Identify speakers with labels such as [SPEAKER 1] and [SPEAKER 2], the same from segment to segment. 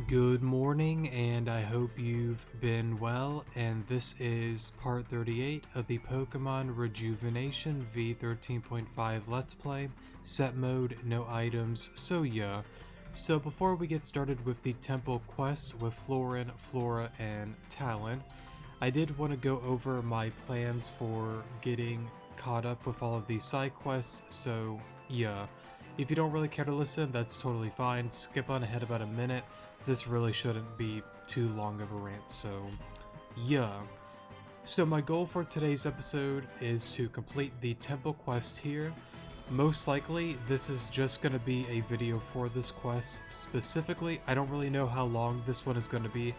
[SPEAKER 1] Good morning, and I hope you've been well, and this is part 38 of the Pokemon Rejuvenation V13.5 Let's Play, set mode, no items, so yeah. So before we get started with the temple quest with Florin, Flora, and Talon, I did want to go over my plans for getting caught up with all of these side quests, so yeah. If you don't really care to listen, that's totally fine. Skip on ahead about a minute. This really shouldn't be too long of a rant, so yeah. So my goal for today's episode is to complete the temple quest here. Most likely, this is just going to be a video for this quest. Specifically, I don't really know how long this one is going to be.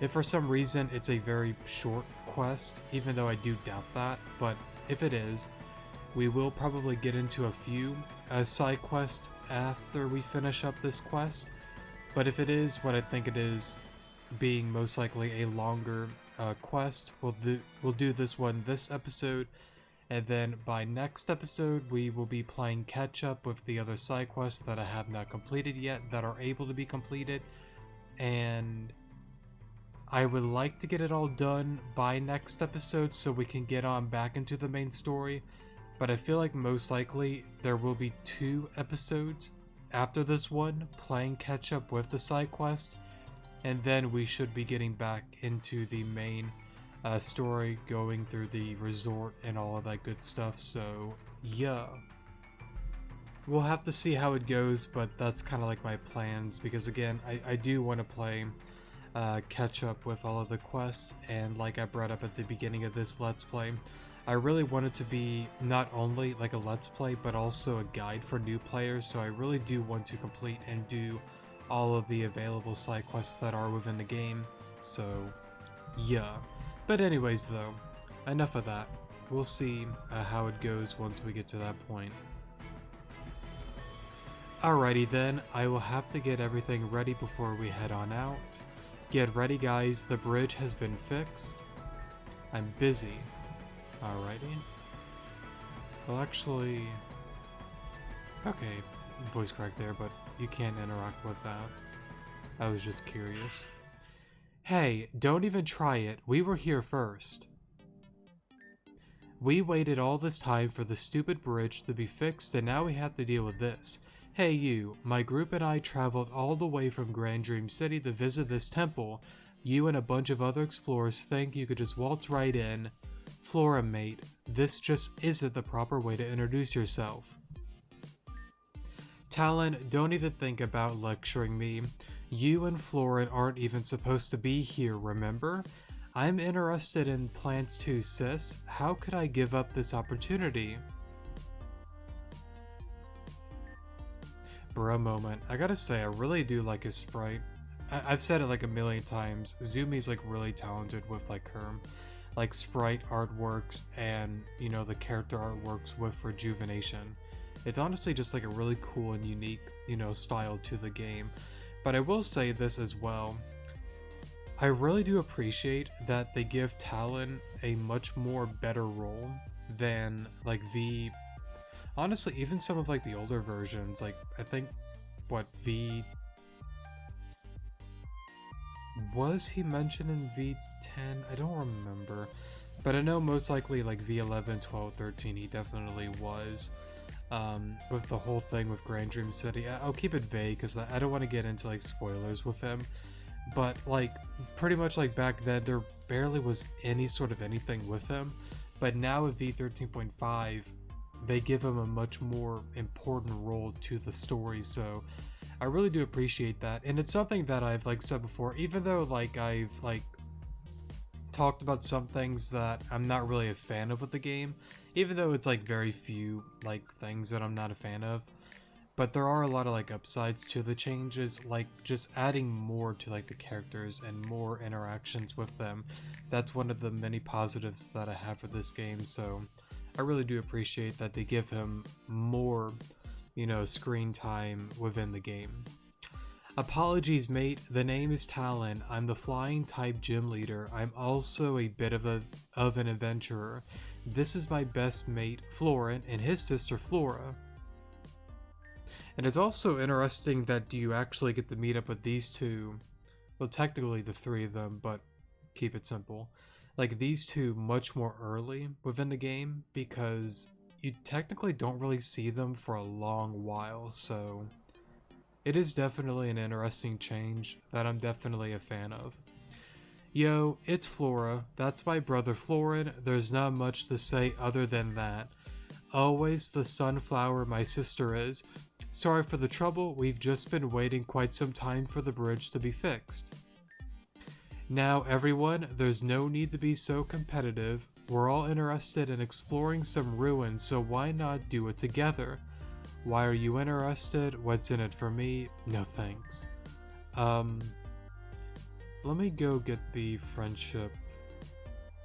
[SPEAKER 1] If for some reason it's a very short quest, even though I do doubt that, but if it is, we will probably get into a few side quests after we finish up this quest. But if it is what I think it is, being most likely a longer quest, we'll do this one this episode, and then by next episode we will be playing catch up with the other side quests that I have not completed yet that are able to be completed, and I would like to get it all done by next episode so we can get on back into the main story, but I feel like most likely there will be 2 episodes after this one, playing catch up with the side quest, and then we should be getting back into the main story, going through the resort and all of that good stuff, so yeah. We'll have to see how it goes, but that's kind of like my plans, because again, I do want to play catch up with all of the quests, and like I brought up at the beginning of this Let's Play, I really want it to be not only like a Let's Play, but also a guide for new players, so I really do want to complete and do all of the available side quests that are within the game, so yeah. But anyways though, enough of that. We'll see how it goes once we get to that point. Alrighty then, I will have to get everything ready before we head on out. Get ready guys, the bridge has been fixed. I'm busy. Alrighty. Well, actually... Okay, voice crack there, but you can't interact with that. I was just curious. Hey, don't even try it. We were here first. We waited all this time for the stupid bridge to be fixed, and now we have to deal with this. Hey you, my group and I traveled all the way from Grand Dream City to visit this temple. You and a bunch of other explorers think you could just waltz right in. Flora mate, this just isn't the proper way to introduce yourself. Talon, don't even think about lecturing me. You and Flora aren't even supposed to be here, remember? I'm interested in plants too, sis. How could I give up this opportunity? For a moment, I gotta say I really do like his sprite. I've said it like a million times, Zumi's like really talented with like her like sprite artworks and, you know, the character artworks with Rejuvenation. It's honestly just like a really cool and unique, you know, style to the game. But I will say this as well. I really do appreciate that they give Talon a much more better role than like honestly, even some of like the older versions, like I think what was he mentioned in V10? I don't remember. But I know most likely like V11, 12, 13 he definitely was. With the whole thing with Grand Dream City. I'll keep it vague because I don't want to get into like spoilers with him. But like pretty much like back then there barely was any sort of anything with him. But now with V13.5 they give him a much more important role to the story, so I really do appreciate that. And it's something that I've like said before, even though like I've like talked about some things that I'm not really a fan of with the game, even though it's like very few like things that I'm not a fan of, but there are a lot of like upsides to the changes, like just adding more to like the characters and more interactions with them. That's one of the many positives that I have for this game, so I really do appreciate that they give him more, you know, screen time within the game. Apologies mate, the name is Talon. I'm the flying type gym leader. I'm also a bit of an adventurer. This is my best mate Florin and his sister Flora. And it's also interesting that you actually get to meet up with these two Well, technically the three of them, but keep it simple. Like these two much more early within the game because you technically don't really see them for a long while, so it is definitely an interesting change that I'm definitely a fan of. Yo, it's Flora. That's my brother Florin. There's not much to say other than that. Always the sunflower my sister is. Sorry for the trouble, we've just been waiting quite some time for the bridge to be fixed. Now everyone, there's no need to be so competitive. We're all interested in exploring some ruins, so why not do it together? Why are you interested? What's in it for me? No thanks. Let me go get the friendship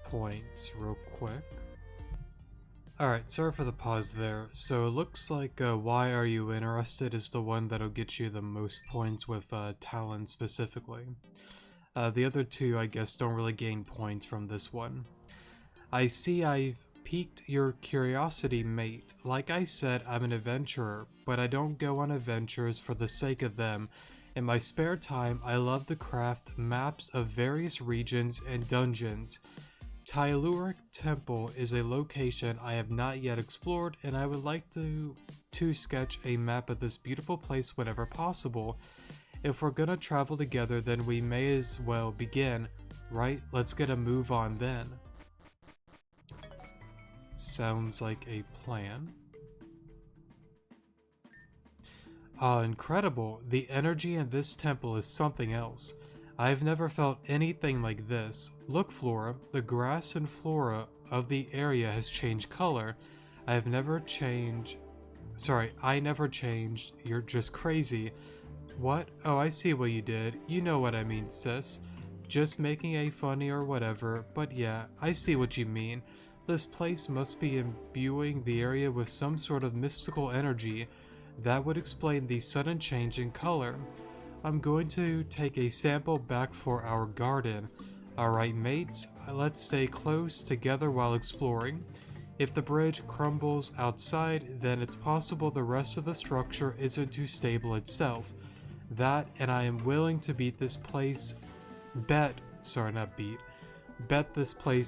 [SPEAKER 1] points real quick. Alright, sorry for the pause there. So it looks like why are you interested is the one that'll get you the most points with Talon specifically. The other two, I guess, don't really gain points from this one. I see I've piqued your curiosity, mate. Like I said, I'm an adventurer, but I don't go on adventures for the sake of them. In my spare time, I love to craft maps of various regions and dungeons. Telluric Temple is a location I have not yet explored, and I would like to sketch a map of this beautiful place whenever possible. If we're gonna travel together, then we may as well begin, right? Let's get a move on then. Sounds like a plan. Incredible. The energy in this temple is something else. I've never felt anything like this. Look, Flora, the grass and flora of the area has changed color. I never changed. You're just crazy. What? Oh, I see what you did. You know what I mean, sis. Just making a funny or whatever, but yeah, I see what you mean. This place must be imbuing the area with some sort of mystical energy. That would explain the sudden change in color. I'm going to take a sample back for our garden. Alright mates, let's stay close together while exploring. If the bridge crumbles outside, then it's possible the rest of the structure isn't too stable itself. That, and I am willing to bet this place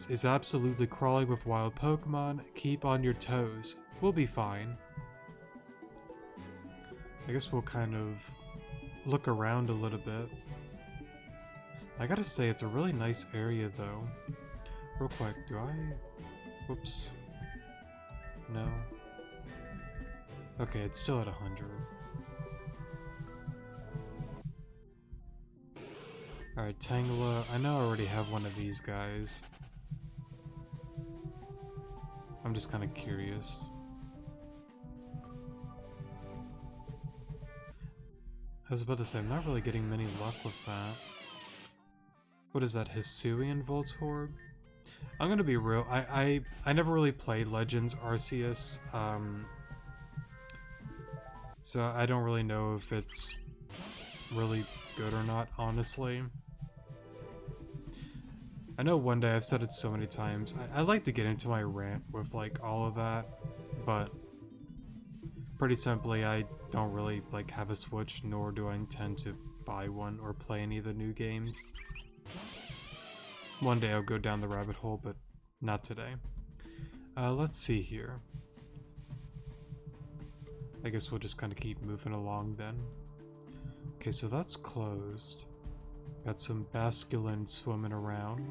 [SPEAKER 1] is absolutely crawling with wild Pokemon. Keep on your toes. We'll be fine. I guess we'll kind of look around a little bit. I gotta say, it's a really nice area though. Real quick, whoops. No. Okay, it's still at 100. Alright, Tangela, I know I already have one of these guys. I'm just kind of curious. I was about to say, I'm not really getting many luck with that. What is that, Hisuian Voltorb? I'm gonna be real, I never really played Legends Arceus, so I don't really know if it's really good or not, honestly. I know one day, I've said it so many times, I like to get into my rant with like all of that, but pretty simply, I don't really like have a Switch, nor do I intend to buy one or play any of the new games. One day I'll go down the rabbit hole, but not today. Let's see here. I guess we'll just kind of keep moving along then. Okay, so that's closed. Got some Basculin swimming around.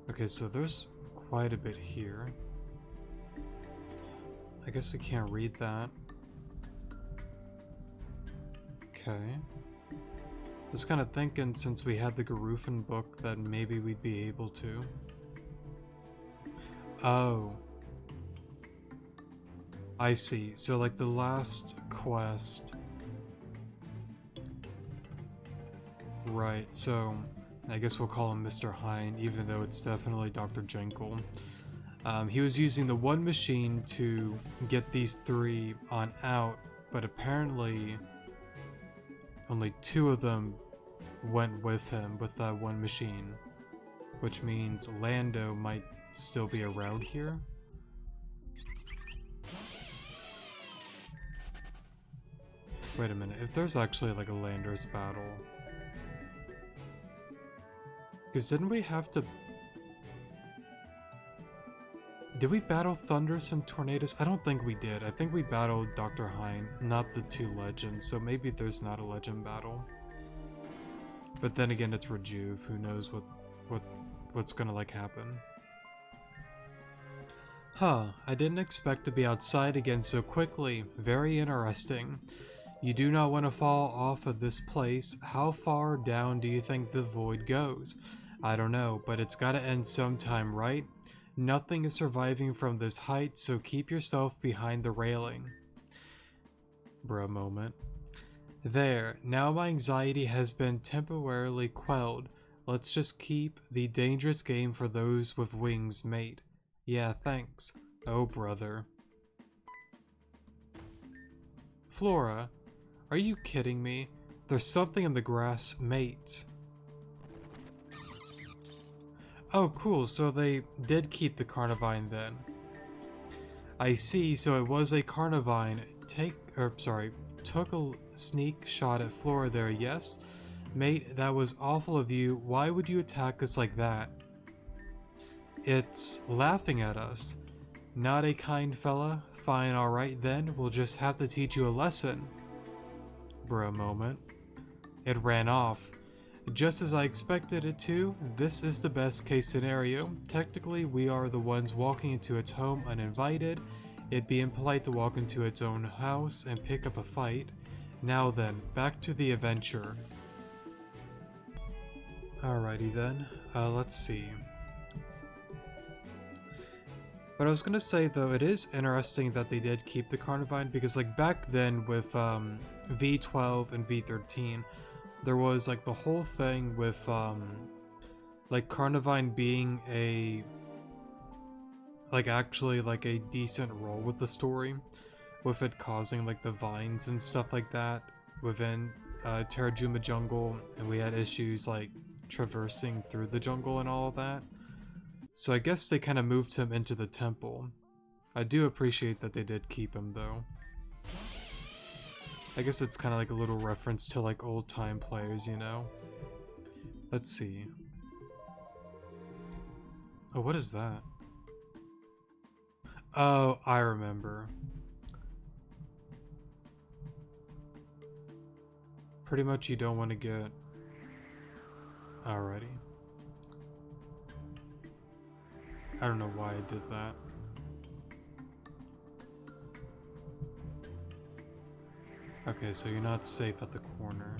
[SPEAKER 1] Okay, so there's quite a bit here. I guess I can't read that. Okay. I was kind of thinking, since we had the Garufin book, that maybe we'd be able to. Oh. I see. So, like, the last quest. Right, so I guess we'll call him Mr. Hine, even though it's definitely Dr. Jekyll. He was using the one machine to get these three on out, but apparently only two of them went with him with that one machine, which means Lando might still be around here. Wait a minute, if there's actually like a Landers battle... Because didn't we have to... Did we battle Thunders and Tornadoes? I don't think we did. I think we battled Dr. Hein, not the two legends, so maybe there's not a legend battle. But then again, it's Rejuve. Who knows what's gonna like happen. Huh, I didn't expect to be outside again so quickly. Very interesting. You do not want to fall off of this place. How far down do you think the void goes? I don't know, but it's gotta end sometime, right? Nothing is surviving from this height, so keep yourself behind the railing. Bro moment. There, now my anxiety has been temporarily quelled. Let's just keep the dangerous game for those with wings made. Yeah, thanks. Oh, brother. Flora, are you kidding me? There's something in the grass, mate. Oh, cool, so they did keep the Carnivine then. I see, so it was a Carnivine. Took a sneak shot at Flora there, yes? Mate, that was awful of you. Why would you attack us like that? It's laughing at us. Not a kind fella? Fine, alright then, we'll just have to teach you a lesson. Bro moment. It ran off. Just as I expected it to, this is the best case scenario. Technically, we are the ones walking into its home uninvited. It'd be impolite to walk into its own house and pick up a fight. Now then, back to the adventure. Alrighty then, let's see. But I was gonna say though, it is interesting that they did keep the Carnivine because like back then with V12 and V13, there was like the whole thing with like Carnivine being a actually like a decent role with the story, with it causing like the vines and stuff like that within Terrajuma jungle, and we had issues like traversing through the jungle and all of that. So I guess they kind of moved him into the temple. I do appreciate that they did keep him though. I guess it's kind of like a little reference to like old time players, you know? Let's see. Oh, what is that? Oh, I remember. Pretty much you don't want to get... Alrighty. I don't know why I did that. Okay, so you're not safe at the corner.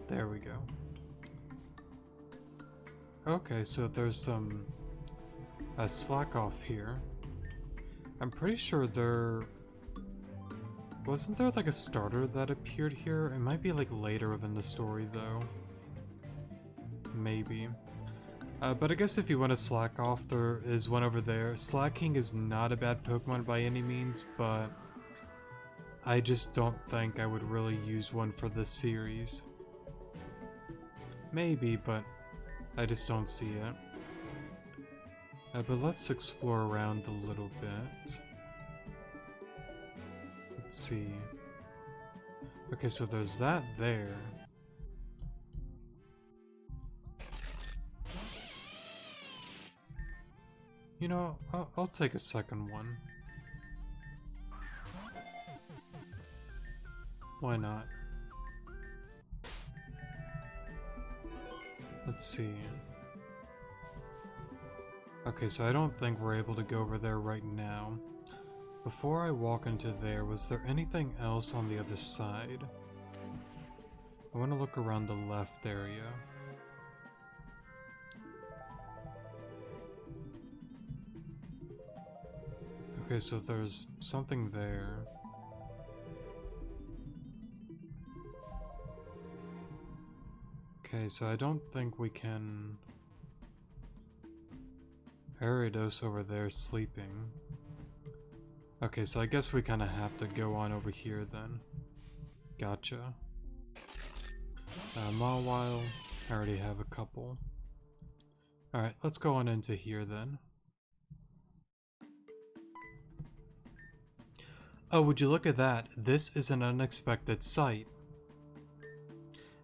[SPEAKER 1] There we go. Okay, so there's some slack off here. I'm pretty sure there... Wasn't there like a starter that appeared here? It might be like later within the story though. Maybe. But I guess if you want to slack off, there is one over there. Slacking is not a bad Pokemon by any means, but I just don't think I would really use one for this series. Maybe, but I just don't see it. But let's explore around a little bit. Let's see. Okay, so there's that there. You know, I'll take a second one. Why not? Let's see. Okay, so I don't think we're able to go over there right now. Before I walk into there, was there anything else on the other side? I want to look around the left area. Okay, so there's something there. Okay, so I don't think we can... Ariados over there sleeping. Okay, so I guess we kind of have to go on over here then. Gotcha. Mawile, I already have a couple. Alright, let's go on into here then. Oh, would you look at that? This is an unexpected sight.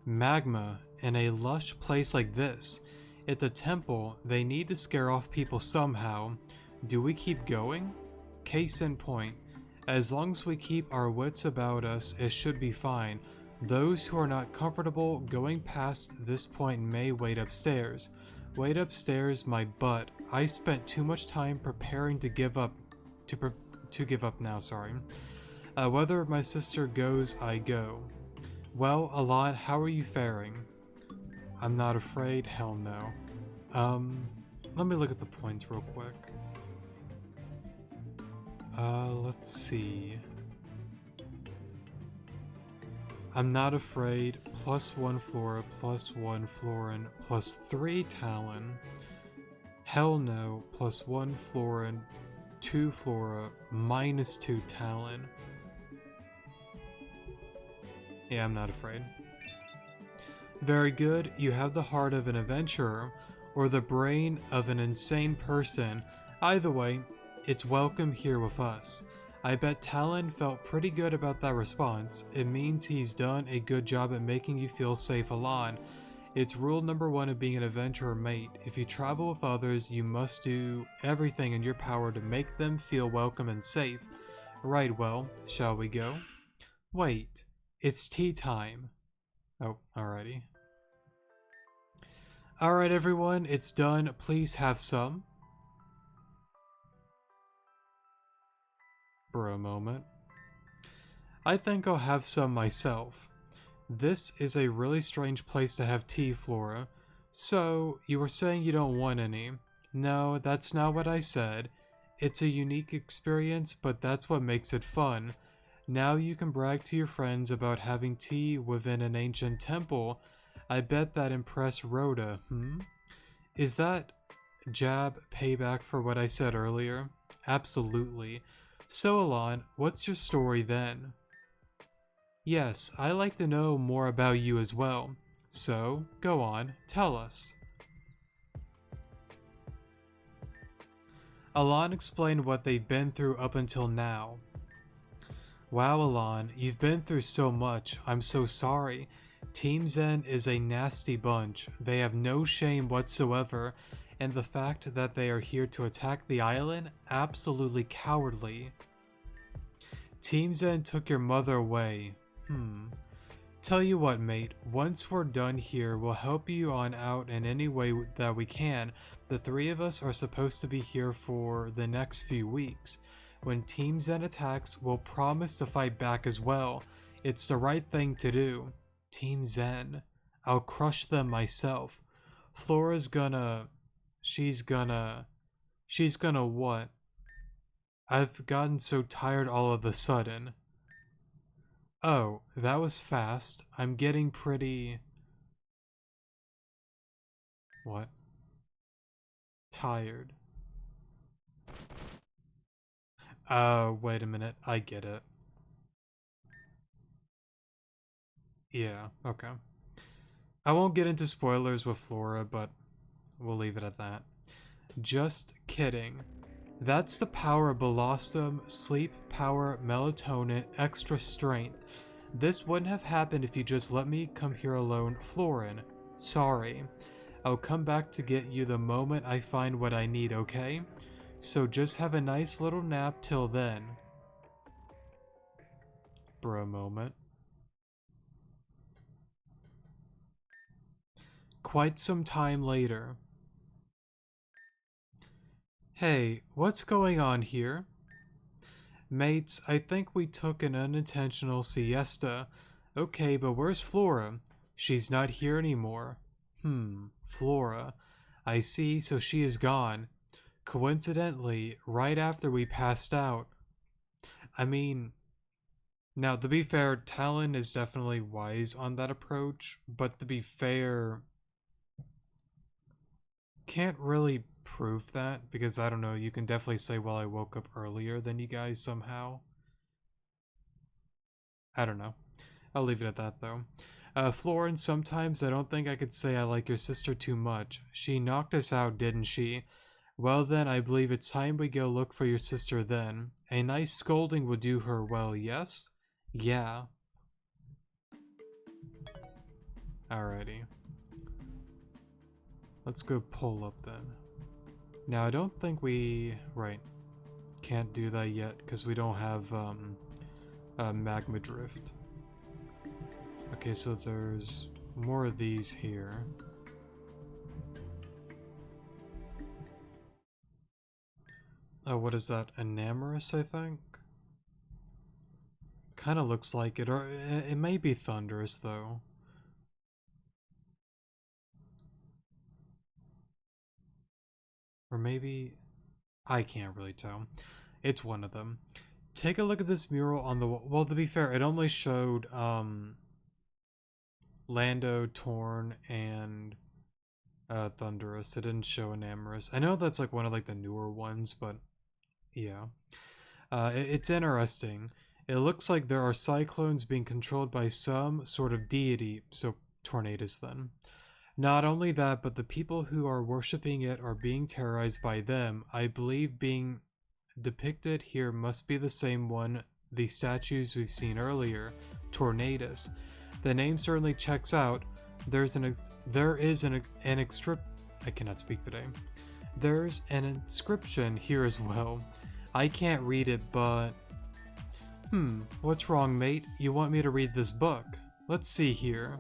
[SPEAKER 1] Magma in a lush place like this. It's a temple. They need to scare off people somehow. Do we keep going? Case in point. As long as we keep our wits about us, it should be fine. Those who are not comfortable going past this point may wait upstairs. Wait upstairs, my butt. I spent too much time preparing to give up. To give up now, sorry. Whether my sister goes, I go. Well, Alon, how are you faring? I'm not afraid? Hell no. Let me look at the points real quick. Let's see. I'm not afraid, +1 Flora, +1 Florin, +3 Talon. Hell no, +1 Florin, 2 Flora, -2 Talon. Yeah, I'm not afraid. Very good, you have the heart of an adventurer, or the brain of an insane person. Either way, it's welcome here with us. I bet Talon felt pretty good about that response. It means he's done a good job at making you feel safe, Alon. It's rule number 1 of being an adventurer mate. If you travel with others, you must do everything in your power to make them feel welcome and safe. Right, well, shall we go? Wait, it's tea time. Oh, alrighty. Alright everyone, it's done. Please have some. Bro moment. I think I'll have some myself. This is a really strange place to have tea, Flora. So, you were saying you don't want any. No, that's not what I said. It's a unique experience, but that's what makes it fun. Now you can brag to your friends about having tea within an ancient temple. I bet that impressed Rhoda, Is that jab payback for what I said earlier? Absolutely. So Alon, what's your story then? Yes, I like to know more about you as well. So, go on, tell us. Alon explained what they've been through up until now. Wow, Alon, you've been through so much. I'm so sorry. Team Zen is a nasty bunch. They have no shame whatsoever, and the fact that they are here to attack the island, absolutely cowardly. Team Zen took your mother away. Tell you what, mate, once we're done here, we'll help you on out in any way that we can. The 3 of us are supposed to be here for the next few weeks. When Team Zen attacks, we'll promise to fight back as well. It's the right thing to do. Team Zen. I'll crush them myself. Flora's gonna... She's gonna what? I've gotten so tired all of a sudden. Oh, that was fast. I'm getting pretty... What? Tired. Wait a minute. I get it. Yeah, okay. I won't get into spoilers with Flora, but we'll leave it at that. Just kidding. That's the power of Balostum, sleep, power, melatonin, extra strength. This wouldn't have happened if you just let me come here alone, Florin. Sorry. I'll come back to get you the moment I find what I need, okay? So just have a nice little nap till then. Bro moment. Quite some time later. Hey, what's going on here? Mates, I think we took an unintentional siesta. Okay, but where's Flora? She's not here anymore. Flora. I see, so she is gone. Coincidentally, right after we passed out. I mean, now to be fair, Talon is definitely wise on that approach, but to be fair, can't really prove that because I don't know, you can definitely say, well, I woke up earlier than you guys somehow. I don't know. I'll leave it at that though. Florence, sometimes I don't think I could say I like your sister too much. She knocked us out, didn't she? Well then, I believe it's time we go look for your sister then. A nice scolding would do her well, yes? Yeah. Alrighty. Let's go pull up then. Now, I don't think we... Right. Can't do that yet, because we don't have, magma drift. Okay, so there's more of these here. Oh, what is that? Enamorous, I think? Kind of looks like it, or it may be thunderous, though. Or maybe... I can't really tell. It's one of them. Take a look at this mural on the wall. Well, to be fair, it only showed, Lando, Torn, and Thunderous. It didn't show Enamorous. I know that's like one of like the newer ones, but yeah. It's interesting. It looks like there are cyclones being controlled by some sort of deity, so tornadoes then. Not only that, but the people who are worshipping it are being terrorized by them. I believe being depicted here must be the same one the statues we've seen earlier, Tornadus. The name certainly checks out. There is an I cannot speak today. There's an inscription here as well. I can't read it, but what's wrong, mate? You want me to read this book? Let's see here.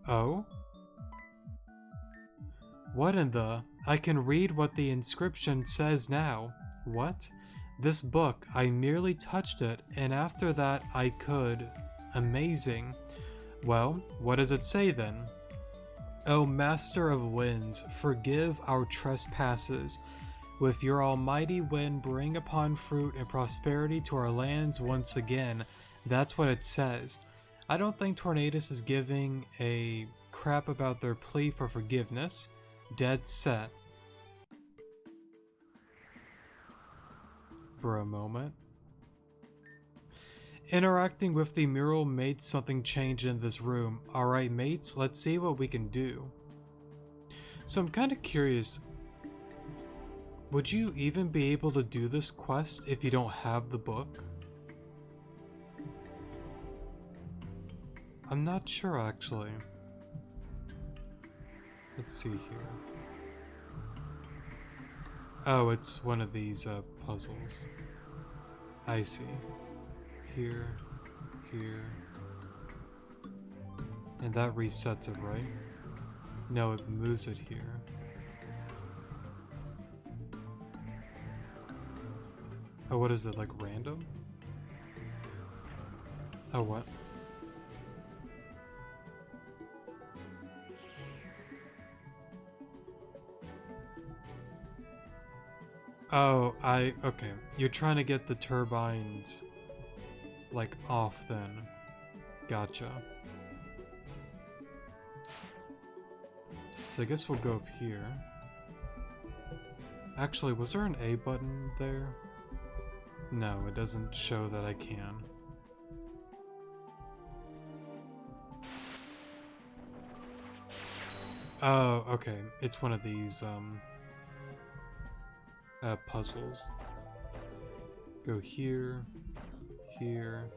[SPEAKER 1] Oh? What in the... I can read what the inscription says now. What? This book, I merely touched it, and after that I could... Amazing. Well, what does it say then? O Master of Winds, forgive our trespasses. With your almighty wind, bring upon fruit and prosperity to our lands once again. That's what it says. I don't think Tornadus is giving a crap about their plea for forgiveness. Dead set. For a moment. Interacting with the mural made something change in this room. Alright mates, let's see what we can do. So I'm kind of curious. Would you even be able to do this quest if you don't have the book? I'm not sure actually. Let's see here. Oh, it's one of these puzzles. I see. Here, here. And that resets it, right? No, it moves it here. Oh, what is it, like random? Oh, what? Oh, okay. You're trying to get the turbines, like, off then. Gotcha. So I guess we'll go up here. Actually, was there an A button there? No, it doesn't show that I can. Oh, okay. It's one of these, puzzles. Go here, here.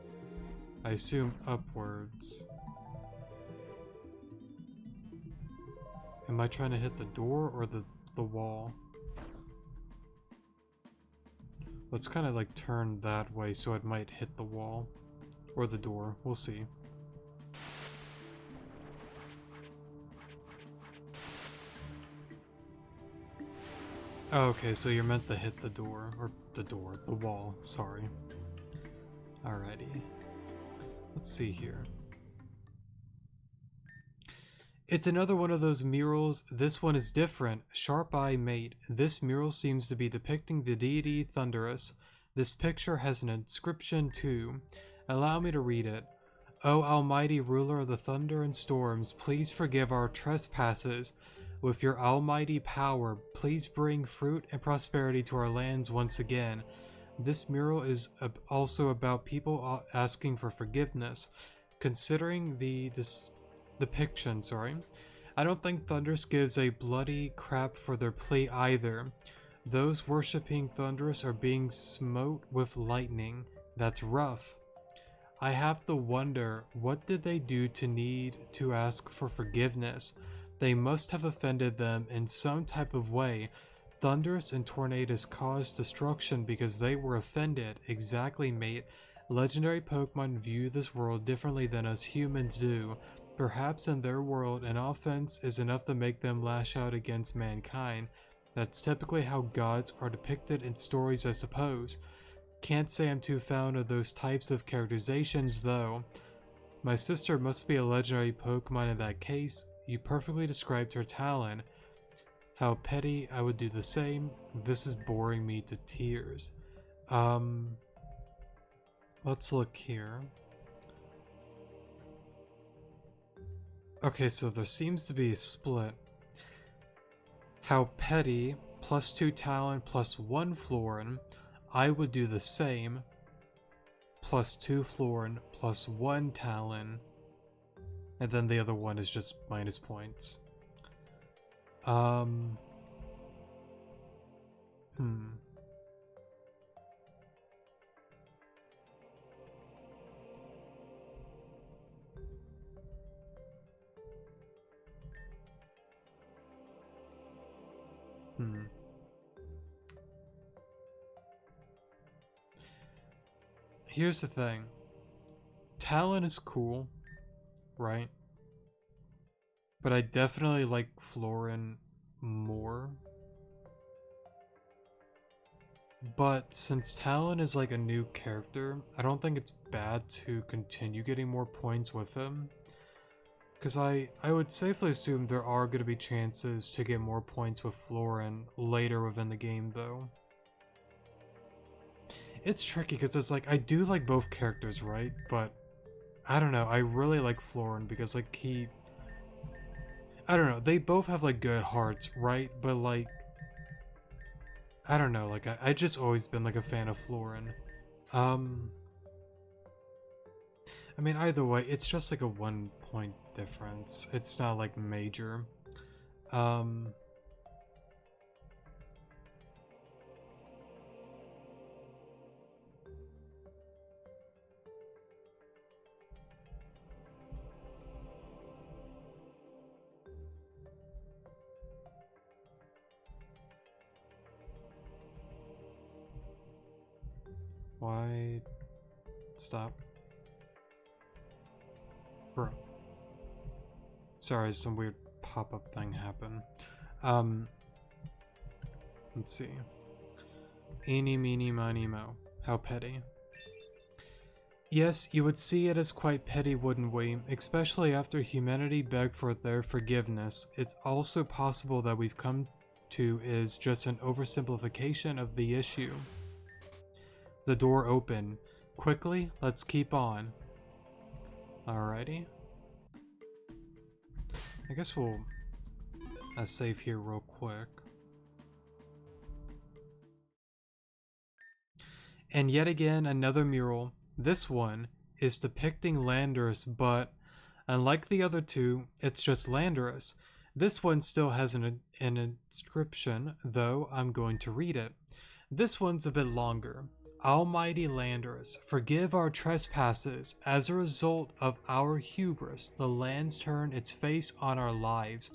[SPEAKER 1] I assume upwards. Am I trying to hit the door or the wall? Let's kind of like turn that way so it might hit the wall. Or the door. We'll see. Oh, okay, so you're meant to hit the door. Or the wall. Sorry. Alrighty. Let's see here. It's another one of those murals. This one is different. Sharp Eye Mate. This mural seems to be depicting the deity Thunderous. This picture has an inscription too. Allow me to read it. O almighty ruler of the thunder and storms, please forgive our trespasses. With your almighty power, please bring fruit and prosperity to our lands once again. This mural is also about people asking for forgiveness. Considering the depiction, I don't think Thundurus gives a bloody crap for their plea either. Those worshipping Thundurus are being smote with lightning. That's rough. I have to wonder, what did they do to need to ask for forgiveness? They must have offended them in some type of way. Thundurus and Tornadus caused destruction because they were offended. Exactly, mate. Legendary Pokemon view this world differently than us humans do. Perhaps in their world, an offense is enough to make them lash out against mankind. That's typically how gods are depicted in stories, I suppose. Can't say I'm too fond of those types of characterizations, though. My sister must be a legendary Pokemon in that case. You perfectly described her talent. How petty, I would do the same. This is boring me to tears. Let's look here. Okay, so there seems to be a split. How petty, +2 talent, +1 Florin. I would do the same. +2 Florin, +1 Talon. And then the other one is just minus points. Hmm. Here's the thing. Talon is cool, right? But I definitely like Florin more. But since Talon is like a new character, I don't think it's bad to continue getting more points with him. Because I would safely assume there are going to be chances to get more points with Florin later within the game, though. It's tricky because it's like, I do like both characters, right? But I don't know, I really like Florin because like I don't know, they both have like good hearts, right? But like, I don't know, like I just always been like a fan of Florin. I mean, either way, it's just like a 1 point difference. It's not like major. Why stop? Bro. Sorry, some weird pop-up thing happened. Let's see. Eeny, meeny, miny, mo. How petty. Yes, you would see it as quite petty, wouldn't we? Especially after humanity begged for their forgiveness. It's also possible that we've come to is just an oversimplification of the issue. The door opened. Quickly, let's keep on. Alrighty. I guess we'll save here real quick. And yet again, another mural. This one is depicting Landorus, but unlike the other two, it's just Landorus. This one still has an inscription, though I'm going to read it. This one's a bit longer. Almighty Landorus, forgive our trespasses. As a result of our hubris, the lands turn its face on our lives.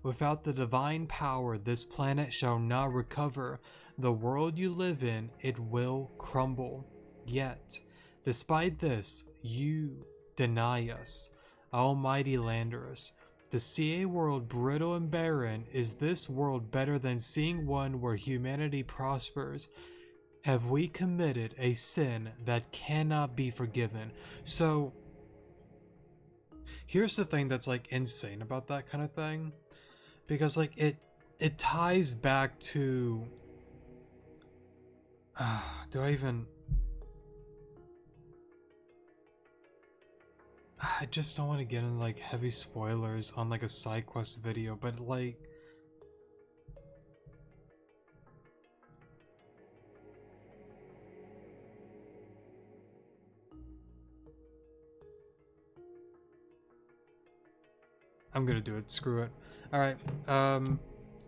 [SPEAKER 1] Without the divine power, this planet shall not recover. The world you live in, it will crumble. Yet, despite this, you deny us. Almighty Landorus, to see a world brittle and barren, is this world better than seeing one where humanity prospers? Have we committed a sin that cannot be forgiven? So, here's the thing that's like insane about that kind of thing. Because like it ties back to do I even I just don't want to get into like heavy spoilers on like a side quest video, but like I'm gonna do it. Screw it. All right.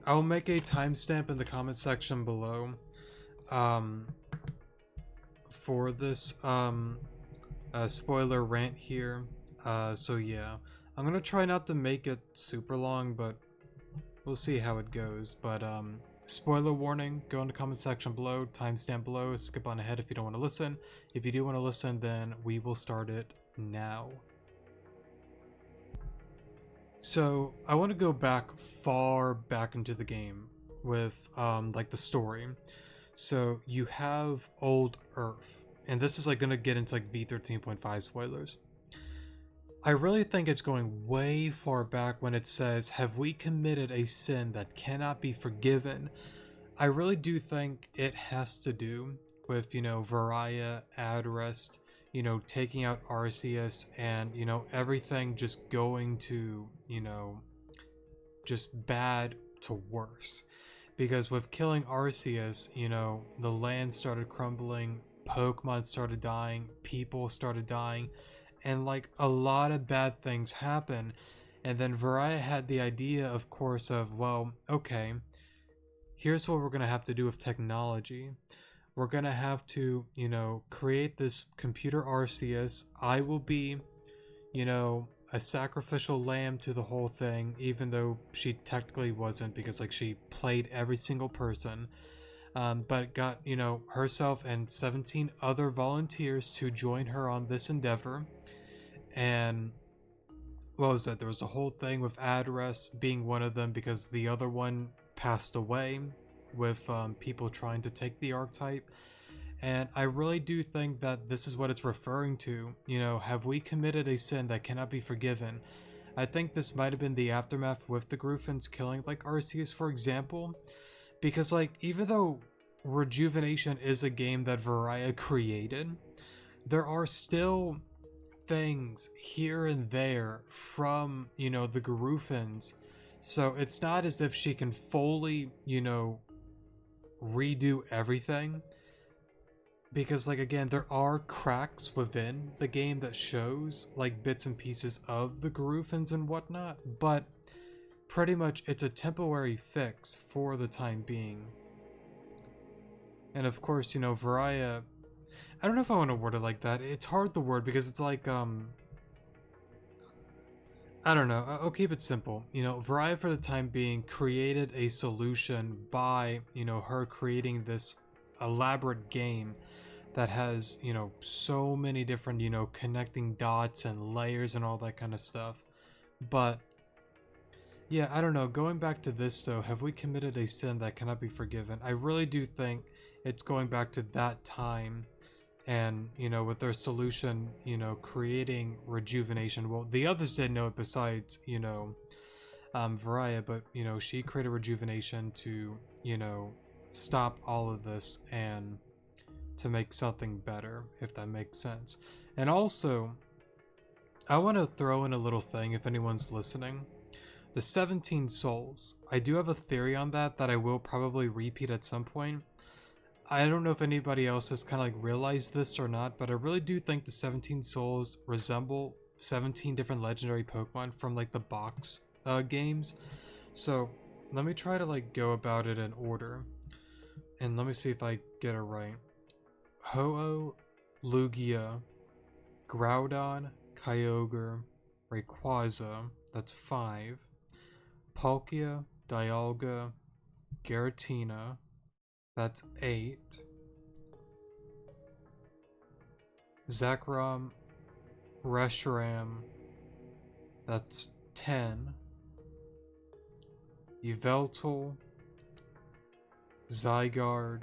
[SPEAKER 1] I'll make a timestamp in the comment section below. For this spoiler rant here. So yeah, I'm gonna try not to make it super long, but we'll see how it goes. But spoiler warning, go in the comment section below, timestamp below, skip on ahead if you don't want to listen. If you do want to listen, then we will start it now. So I want to go back far back into the game with like the story. So you have Old Earth, and this is like gonna get into like V13.5 spoilers. I really think it's going way far back when it says, "Have we committed a sin that cannot be forgiven?" I really do think it has to do with, you know, Varaya, Adrest, you know, taking out Arceus, and, you know, everything just going to, you know, just bad to worse. Because with killing Arceus, you know, the land started crumbling, Pokemon started dying, people started dying, and like a lot of bad things happen. And then Varaya had the idea, of course, of, well, okay, here's what we're going to have to do with technology. We're going to have to, you know, create this computer Arceus. I will be, you know, a sacrificial lamb to the whole thing, even though she technically wasn't, because like she played every single person. But got, you know, herself and 17 other volunteers to join her on this endeavor. And what was that? There was a whole thing with Adrest being one of them because the other one passed away with people trying to take the archetype. And I really do think that this is what it's referring to. You know, have we committed a sin that cannot be forgiven? I think this might have been the aftermath with the Griffins killing like Arceus, for example. Because like, even though Rejuvenation is a game that Varaya created, there are still things here and there from, you know, the Garufins. So it's not as if she can fully, you know, redo everything. Because like, again, there are cracks within the game that shows like bits and pieces of the Garufins and whatnot, but pretty much it's a temporary fix for the time being. And of course, you know, Varaya, I don't know if I want to word it like that. It's hard to word because it's like, I don't know. I'll keep it simple. You know, Varaya for the time being created a solution by, you know, her creating this elaborate game that has, you know, so many different, you know, connecting dots and layers and all that kind of stuff. But yeah, I don't know. Going back to this though, have we committed a sin that cannot be forgiven? I really do think it's going back to that time. And, you know, with their solution, you know, creating Rejuvenation. Well, the others didn't know it besides, you know, Varaya, but, you know, she created Rejuvenation to, you know, stop all of this and to make something better, if that makes sense. And also, I want to throw in a little thing if anyone's listening. The 17 souls. I do have a theory on that I will probably repeat at some point. I don't know if anybody else has kind of like realized this or not, but I really do think the 17 souls resemble 17 different legendary Pokemon from like the box games. So let me try to like go about it in order, and let me see if I get it right. Ho-Oh, Lugia, Groudon, Kyogre, Rayquaza, that's 5. Palkia, Dialga, Giratina, that's 8. Zekrom, Reshiram, that's 10. Yveltal, Zygarde,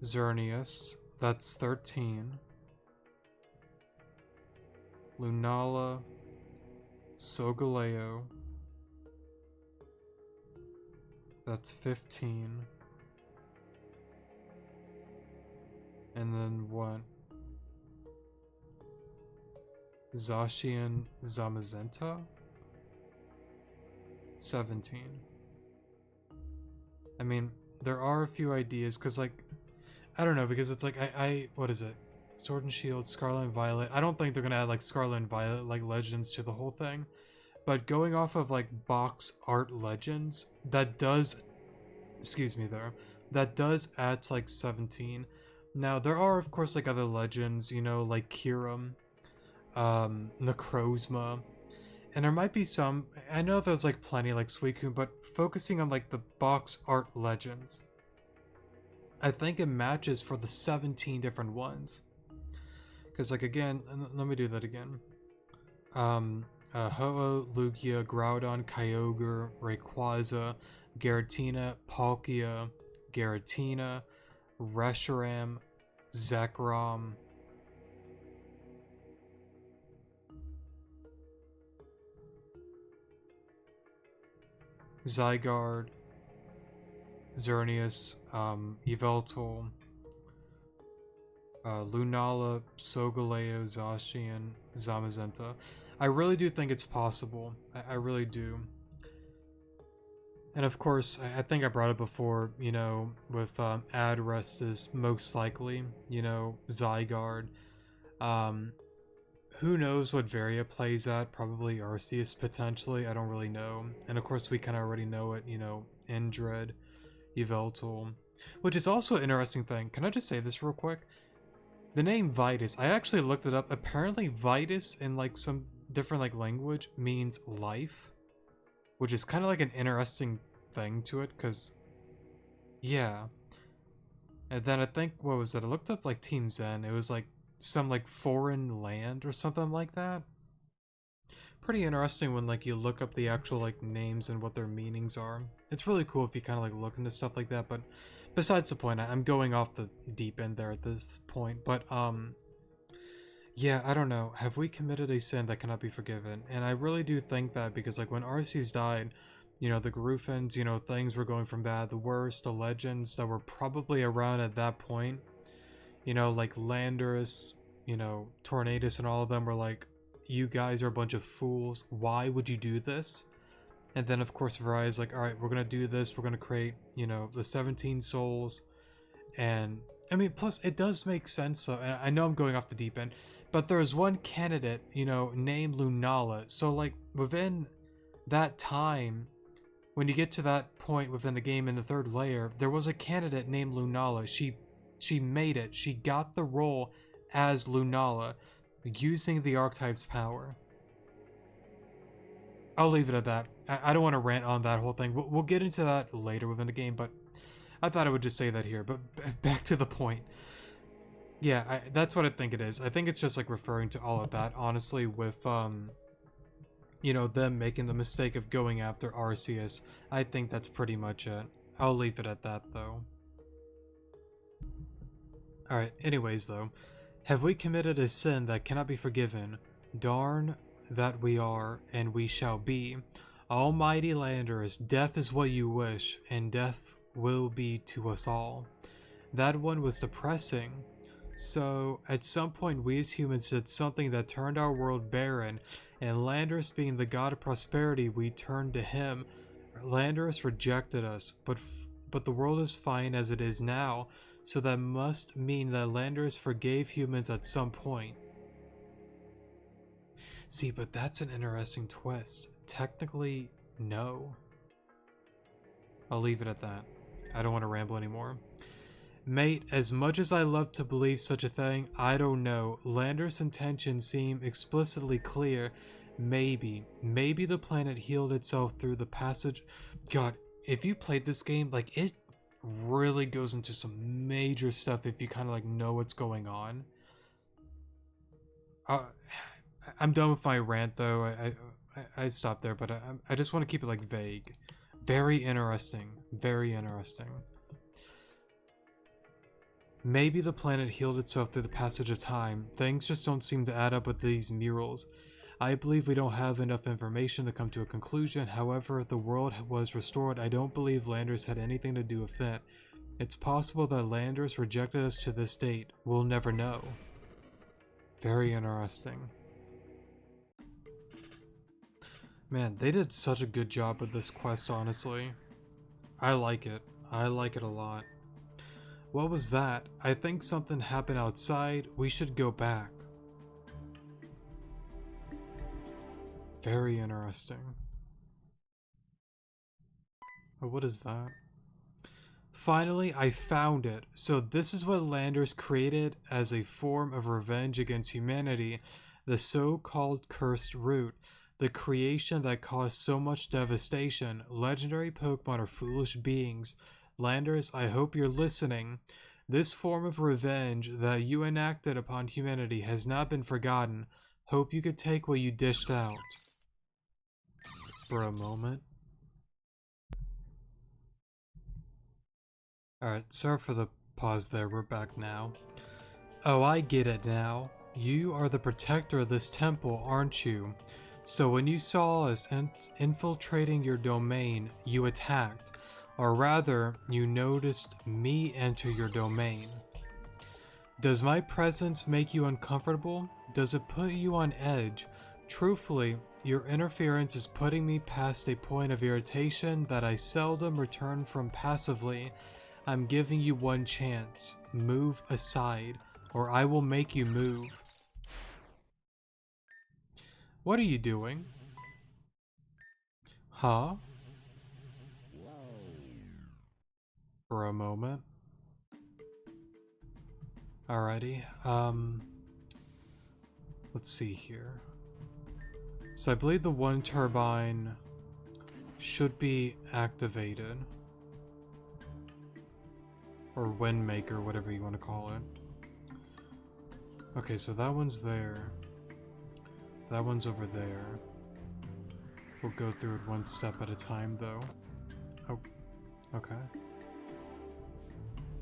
[SPEAKER 1] Xerneas, that's 13. Lunala, Solgaleo, that's 15. And then what? Zacian Zamazenta? 17. I mean, there are a few ideas, because, like, I don't know, because it's like, what is it? Sword and Shield, Scarlet and Violet. I don't think they're gonna add like Scarlet and Violet like legends to the whole thing. But going off of like box art legends, that does, excuse me there, that does add to like 17. Now there are of course like other legends, you know, like Kiram, Necrozma, and there might be some, I know there's like plenty like Suicune, but focusing on like the box art legends, I think it matches for the 17 different ones. Because like again, let me do that again. Ho-Oh, Lugia, Groudon, Kyogre, Rayquaza, Giratina, Palkia, Giratina, Reshiram, Zekrom, Zygarde, Xerneas, Yveltal, Lunala, Solgaleo, Zacian, Zamazenta. I really do think it's possible. I really do. And of course, I think I brought it before, you know, with Adrest is most likely, you know, Zygarde. Who knows what Varia plays at? Probably Arceus potentially. I don't really know. And of course, we kind of already know it, you know, Indred, Yveltal. Which is also an interesting thing. Can I just say this real quick? The name Vitus, I actually looked it up. Apparently Vitus in like some different like language means life. Which is kind of like an interesting thing to it, because yeah. And then I think, what was it? I looked up like Team Zen. It was like some like foreign land or something like that. Pretty interesting when like you look up the actual like names and what their meanings are. It's really cool if you kind of like look into stuff like that, but besides the point, I'm going off the deep end there at this point, but yeah, I don't know. Have we committed a sin that cannot be forgiven? And I really do think that, because like when Arceus died, you know, the Griffins, you know, things were going from bad to worse. The legends that were probably around at that point, you know, like Landorus, you know, Tornadus and all of them were like, you guys are a bunch of fools. Why would you do this? And then of course Varai's like, alright, we're gonna do this. We're gonna create, you know, the 17 souls. And I mean, plus it does make sense. So, and I know I'm going off the deep end, but there's one candidate, you know, named Lunala. So like within that time, when you get to that point within the game in the third layer, there was a candidate named Lunala. She made it. She got the role as Lunala, using the Archetype's power. I'll leave it at that. I don't want to rant on that whole thing. We'll get into that later within the game, but I thought I would just say that here. But back to the point. Yeah, that's what I think it is. I think it's just like referring to all of that, honestly, with you know, them making the mistake of going after Arceus. I think that's pretty much it. I'll leave it at that, though. Alright, anyways, though. Have we committed a sin that cannot be forgiven? Darn that we are, and we shall be. Almighty Landorus, death is what you wish, and death will be to us all. That one was depressing. So, at some point we as humans did something that turned our world barren, and Landorus being the god of prosperity, we turned to him. Landorus rejected us, but the world is fine as it is now, so that must mean that Landorus forgave humans at some point. See, but that's an interesting twist. Technically, no. I'll leave it at that. I don't want to ramble anymore. Mate, as much as I love to believe such a thing, I don't know. Landorus' intentions seem explicitly clear. Maybe the planet healed itself through the passage. God, if you played this game, like, it really goes into some major stuff if you kind of like know what's going on. I'm done with my rant though. I stopped there, but I just want to keep it like vague. Very interesting. Very interesting. Maybe the planet healed itself through the passage of time. Things just don't seem to add up with these murals. I believe we don't have enough information to come to a conclusion. However, the world was restored. I don't believe Landorus had anything to do with it. It's possible that Landorus rejected us to this date. We'll never know. Very interesting. Man, they did such a good job with this quest, honestly. I like it. I like it a lot. What was that? I think something happened outside. We should go back. Very interesting. Oh, what is that? Finally, I found it. So this is what Landers created as a form of revenge against humanity, the so-called cursed root, the creation that caused so much devastation. Legendary Pokemon are foolish beings. Landers, I hope you're listening. This form of revenge that you enacted upon humanity has not been forgotten. Hope you could take what you dished out. For a moment. Alright, sorry for the pause there, we're back now. Oh, I get it now. You are the protector of this temple, aren't you? So when you saw us infiltrating your domain, you attacked. Or rather, you noticed me enter your domain. Does my presence make you uncomfortable? Does it put you on edge? Truthfully, your interference is putting me past a point of irritation that I seldom return from passively. I'm giving you one chance. Move aside, or I will make you move. What are you doing? Huh? For a moment. Alrighty, let's see here. So I believe the one turbine should be activated. Or Windmaker, whatever you want to call it. Okay, so that one's there. That one's over there. We'll go through it one step at a time, though. Oh, okay.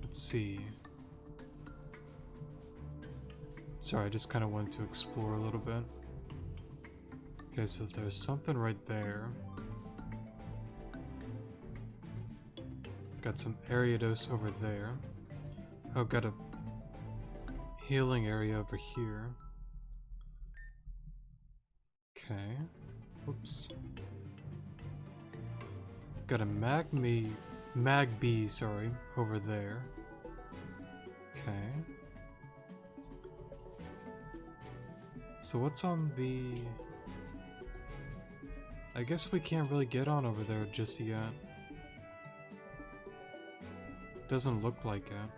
[SPEAKER 1] Let's see. Sorry, I just kind of wanted to explore a little bit. Okay, so there's something right there. Got some Ariados over there. Oh, got a healing area over here. Okay. Oops. Got a Magby, sorry, over there. Okay. So what's on the... I guess we can't really get on over there just yet. Doesn't look like it.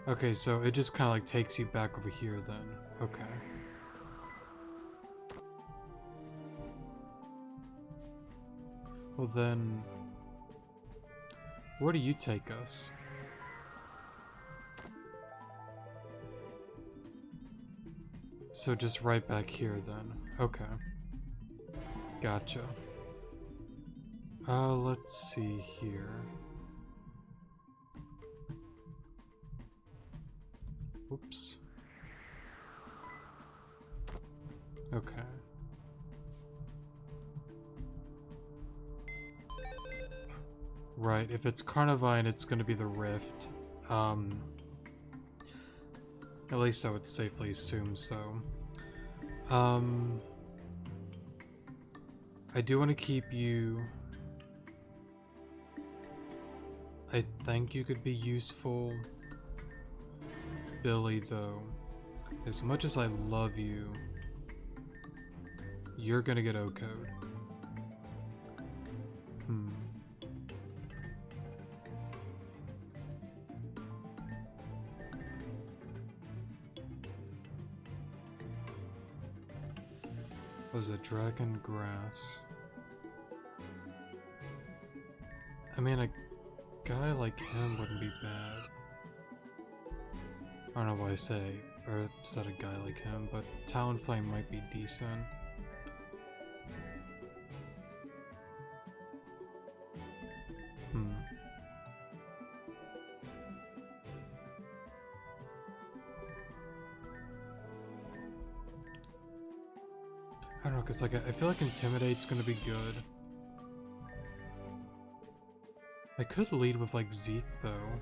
[SPEAKER 1] Okay, so it just kind of like takes you back over here then. Okay. Well then, where do you take us? So just right back here then. Okay. Gotcha. Let's see here. Oops. Okay. Right, if it's Carnivine, it's gonna be the Rift. At least I would safely assume so. I do want to keep you... I think you could be useful. Billy, though, as much as I love you, you're gonna get O-code. Was it Dragon Grass? I mean, a guy like him wouldn't be bad. I don't know why I said a guy like him, but Talonflame might be decent. I don't know, cause like I feel like Intimidate's gonna be good. I could lead with like Zeke though.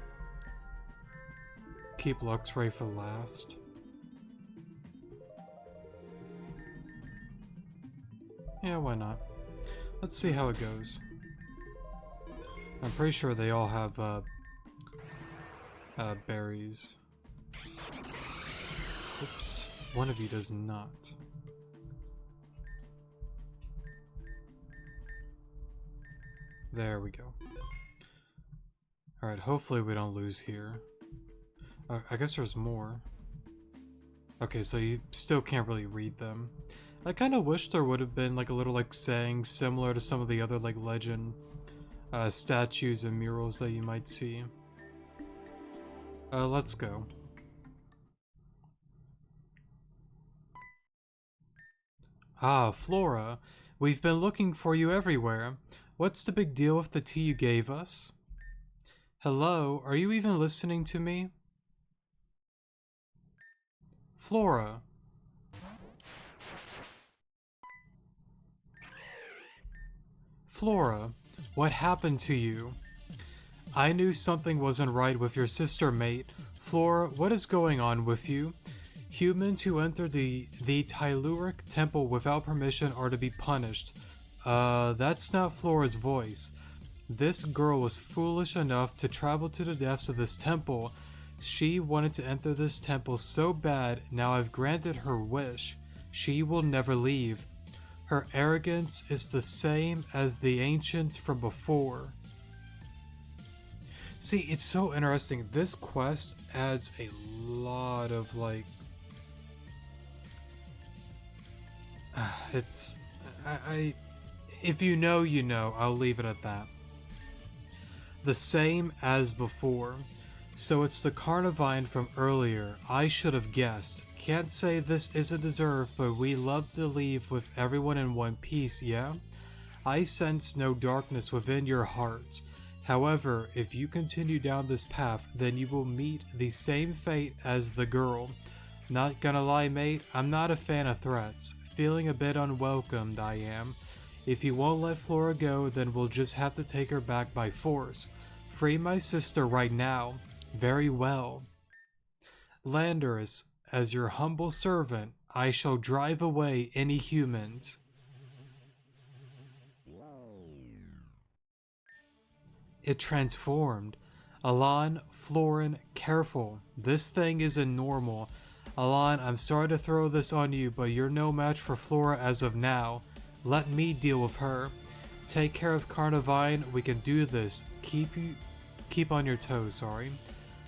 [SPEAKER 1] Keep Luxray for last. Yeah, why not? Let's see how it goes. I'm pretty sure they all have berries. Oops, one of you does not. There we go. Alright, hopefully we don't lose here. I guess there's more. Okay, so you still can't really read them. I kind of wish there would have been like a little like saying similar to some of the other like legend statues and murals that you might see. Let's go. Ah, Flora. We've been looking for you everywhere. What's the big deal with the tea you gave us? Hello, are you even listening to me? Flora. Flora, what happened to you? I knew something wasn't right with your sister, mate. Flora, what is going on with you? Humans who enter the Telluric Temple without permission are to be punished. That's not Flora's voice. This girl was foolish enough to travel to the depths of this temple. She wanted to enter this temple so bad, now I've granted her wish. She will never leave. Her arrogance is the same as the ancients from before. See, it's so interesting. This quest adds a lot of like... it's... if you know, you know. I'll leave it at that. The same as before. So it's the Carnivine from earlier. I should have guessed. Can't say this isn't deserved, but we love to leave with everyone in one piece, yeah? I sense no darkness within your hearts. However, if you continue down this path, then you will meet the same fate as the girl. Not gonna lie, mate, I'm not a fan of threats. Feeling a bit unwelcomed, I am. If you won't let Flora go, then we'll just have to take her back by force. Free my sister right now. Very well. Landers, as your humble servant, I shall drive away any humans. It transformed. Alan, Florin, careful. This thing isn't normal. Alan, I'm sorry to throw this on you, but you're no match for Flora as of now. Let me deal with her. Take care of Carnivine. We can do this. Keep on your toes, sorry.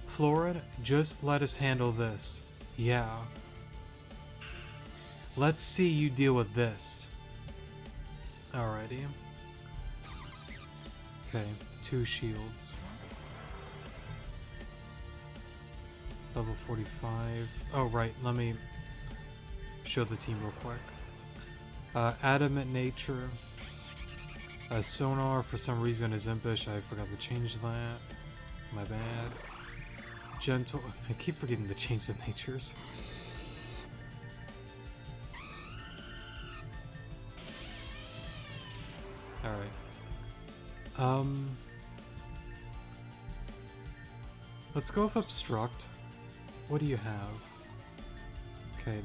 [SPEAKER 1] Florin, just let us handle this. Yeah. Let's see you deal with this. Alrighty. Okay, 2 shields. Level 45. Oh, right, let me show the team real quick. Adamant Nature. Sonar, for some reason, is impish. I forgot to change that. My bad. Gentle. I keep forgetting to change the natures. Alright. Let's go with Obstruct. What do you have? Okay,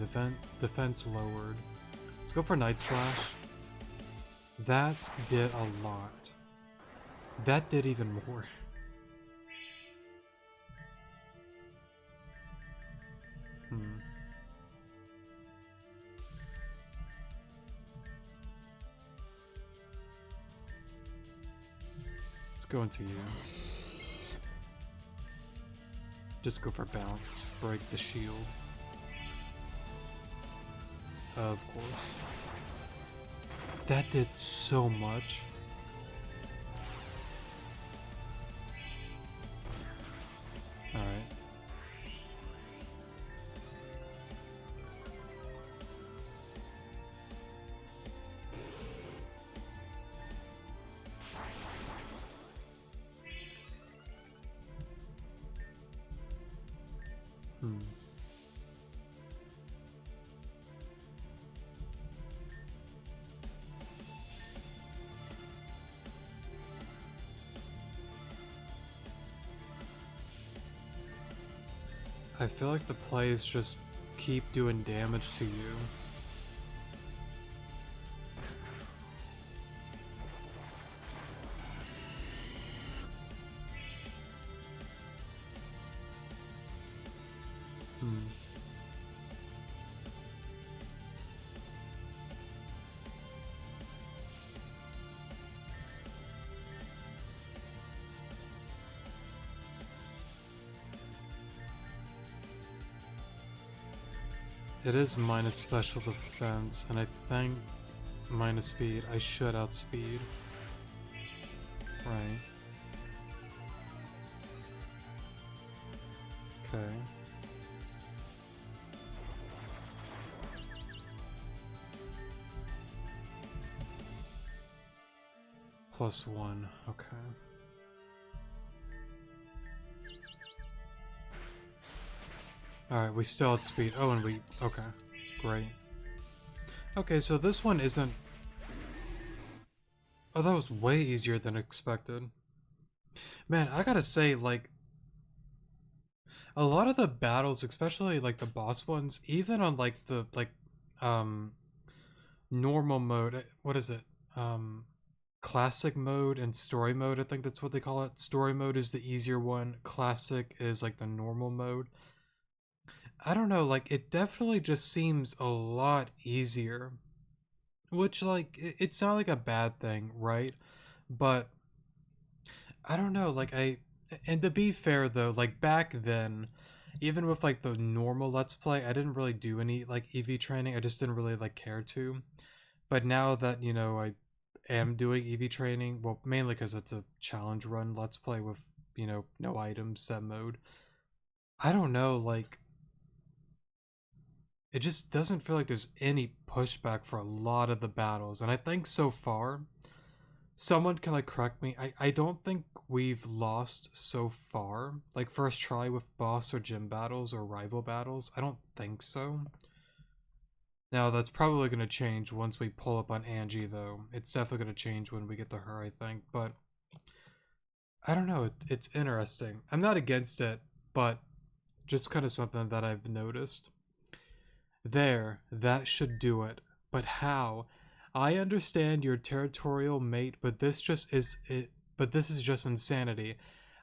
[SPEAKER 1] defense lowered. Let's go for Night Slash. That did a lot. That did even more. Let's go into you. Just go for bounce. Break the shield. Of course. That did so much. Alright. I feel like the plays just keep doing damage to you. It is minus special defense, and I think minus speed. I should outspeed. Right. Okay. +1. Okay. Alright, we still outspeed. Oh, and we... Okay. Great. Okay, so this one isn't... Oh, that was way easier than expected. Man, I gotta say, like, a lot of the battles, especially like the boss ones, even on like the um normal mode, what is it? Classic mode and story mode, I think that's what they call it. Story mode is the easier one. Classic is like the normal mode. I don't know, like it definitely just seems a lot easier. Which like it's not like a bad thing, right? But I don't know, like and to be fair though, like back then, even with like the normal Let's Play, I didn't really do any like EV training. I just didn't really like care to. But now that, you know, I am doing EV training, well, mainly because it's a challenge run Let's Play with, you know, no items, set mode. I don't know, like it just doesn't feel like there's any pushback for a lot of the battles. And I think so far, someone can like correct me. I don't think we've lost so far. Like first try with boss or gym battles or rival battles. I don't think so. Now that's probably gonna change once we pull up on Angie though. It's definitely gonna change when we get to her, I think. But I don't know, it's interesting. I'm not against it, but just kind of something that I've noticed. There, that should do it. But how? I understand your territorial mate, but this is just insanity.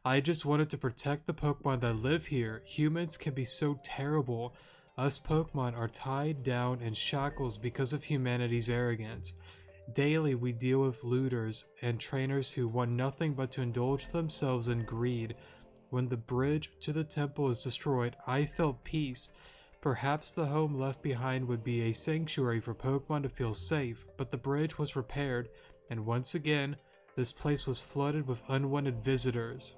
[SPEAKER 1] I just wanted to protect the Pokemon that live here. Humans can be so terrible. Us Pokemon are tied down in shackles because of humanity's arrogance. Daily we deal with looters and trainers who want nothing but to indulge themselves in greed. When the bridge to the temple is destroyed, I felt peace. Perhaps the home left behind would be a sanctuary for Pokemon to feel safe, but the bridge was repaired, and once again, this place was flooded with unwanted visitors.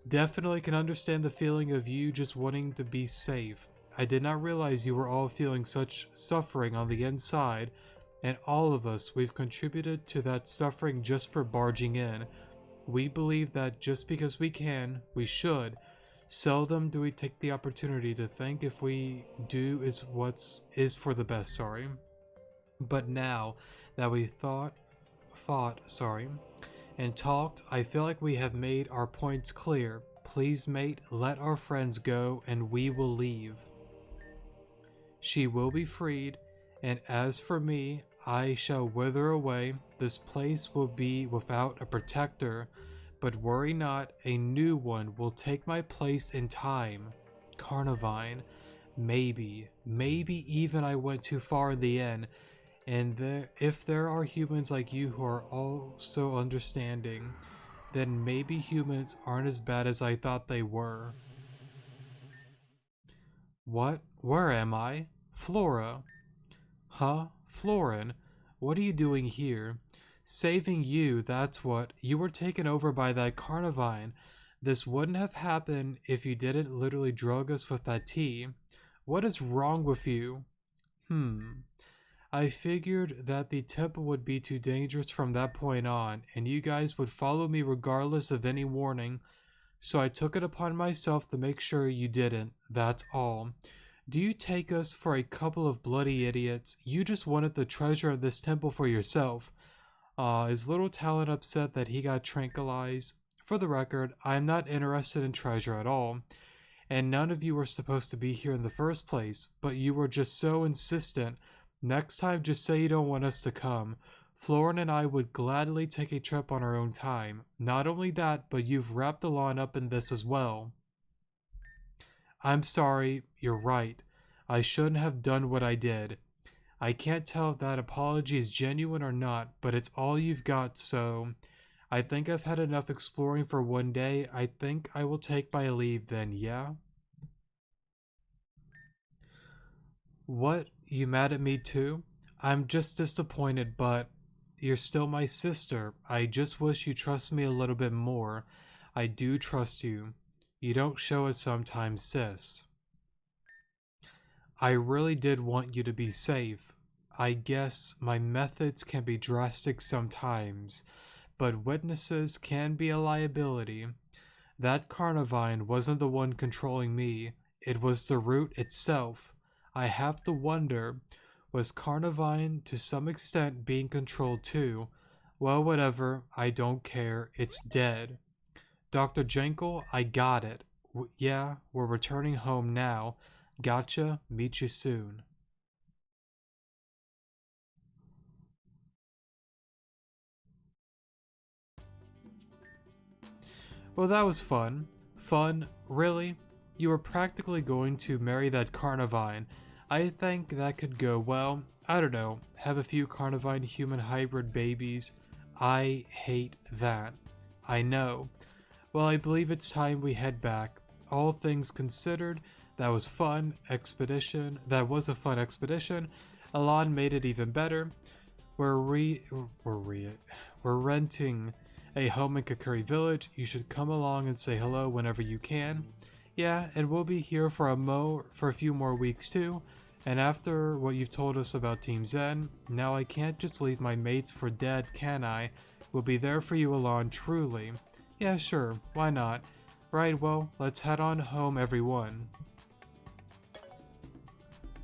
[SPEAKER 1] Definitely can understand the feeling of you just wanting to be safe. I did not realize you were all feeling such suffering on the inside, and all of us, we've contributed to that suffering just for barging in. We believe that just because we can, we should. Seldom do we take the opportunity to think if we do is for the best, sorry. But now that we fought, sorry, and talked, I feel like we have made our points clear. Please, mate, let our friends go and we will leave. She will be freed, and as for me, I shall wither away. This place will be without a protector, but worry not, a new one will take my place in time. Carnivine. Maybe even I went too far in the end, and if there are humans like you who are also understanding, then maybe humans aren't as bad as I thought they were. What? Where am I? Flora. Huh? Florin, what are you doing here? Saving you, that's what. You were taken over by that Carnivine. This wouldn't have happened if you didn't literally drug us with that tea. What is wrong with you? I figured that the temple would be too dangerous from that point on, and you guys would follow me regardless of any warning, so I took it upon myself to make sure you didn't, that's all. Do you take us for a couple of bloody idiots? You just wanted the treasure of this temple for yourself. Is little Talon upset that he got tranquilized? For the record, I am not interested in treasure at all, and none of you were supposed to be here in the first place, but you were just so insistent. Next time, just say you don't want us to come. Florin and I would gladly take a trip on our own time. Not only that, but you've wrapped the lawn up in this as well. I'm sorry, you're right. I shouldn't have done what I did. I can't tell if that apology is genuine or not, but it's all you've got, so I think I've had enough exploring for one day. I think I will take my leave then, yeah? What? You mad at me too? I'm just disappointed, but you're still my sister. I just wish you trust me a little bit more. I do trust you. You don't show it sometimes, sis. I really did want you to be safe. I guess my methods can be drastic sometimes, but witnesses can be a liability. That Carnivine wasn't the one controlling me, it was the root itself. I have to wonder, was Carnivine to some extent being controlled too? Well, whatever, I don't care, it's dead. Dr. Jenkel, I got it. Yeah, we're returning home now. Gotcha, meet you soon. Well, that was fun. Fun? Really? You were practically going to marry that Carnivine. I think that could go well. I don't know, have a few Carnivine human hybrid babies. I hate that. I know. Well, I believe it's time we head back. All things considered, that was fun expedition. That was a fun expedition. Alon made it even better. We're re we're re we're renting a home in Kakuri Village. You should come along and say hello whenever you can. Yeah, and we'll be here for a few more weeks too. And after what you've told us about Team Zen, now I can't just leave my mates for dead, can I? We'll be there for you, Alon, truly. Yeah, sure, why not? Right, well, let's head on home, everyone.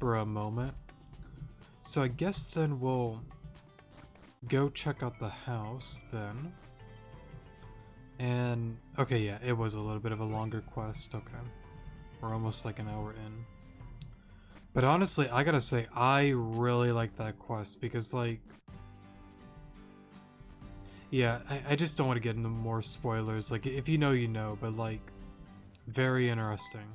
[SPEAKER 1] For a moment. So I guess then we'll go check out the house then. And okay, yeah, it was a little bit of a longer quest. Okay, we're almost like an hour in. But honestly, I gotta say, I really like that quest because, like, yeah, I just don't want to get into more spoilers. Like, if you know, you know, but like, very interesting.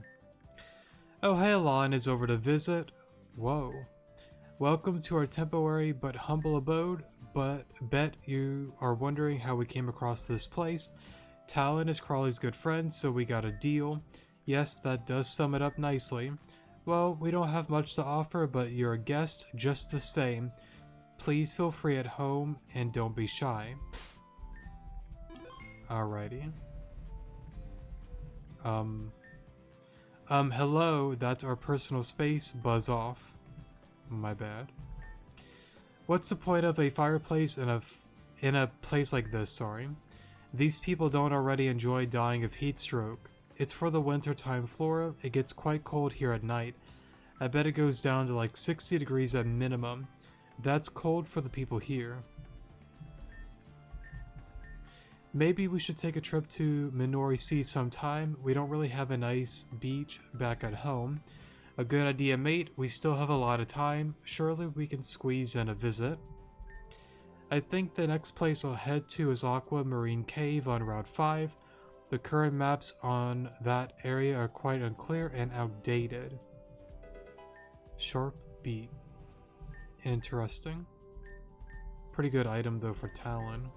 [SPEAKER 1] Oh, hey, Alon is over to visit. Whoa. Welcome to our temporary but humble abode, but bet you are wondering how we came across this place. Talon is Crawley's good friend, so we got a deal. Yes, that does sum it up nicely. Well, we don't have much to offer, but you're a guest just the same. Please feel free at home and don't be shy. Alrighty. Hello, that's our personal space. Buzz off. My bad. What's the point of a fireplace in a place like this, sorry? These people don't already enjoy dying of heat stroke. It's for the wintertime flora. It gets quite cold here at night. I bet it goes down to like 60 degrees at minimum. That's cold for the people here. Maybe we should take a trip to Minori Sea sometime. We don't really have a nice beach back at home. A good idea, mate. We still have a lot of time. Surely we can squeeze in a visit. I think the next place I'll head to is Aqua Marine Cave on Route 5. The current maps on that area are quite unclear and outdated. Sharp beat. Interesting. Pretty good item though for Talon.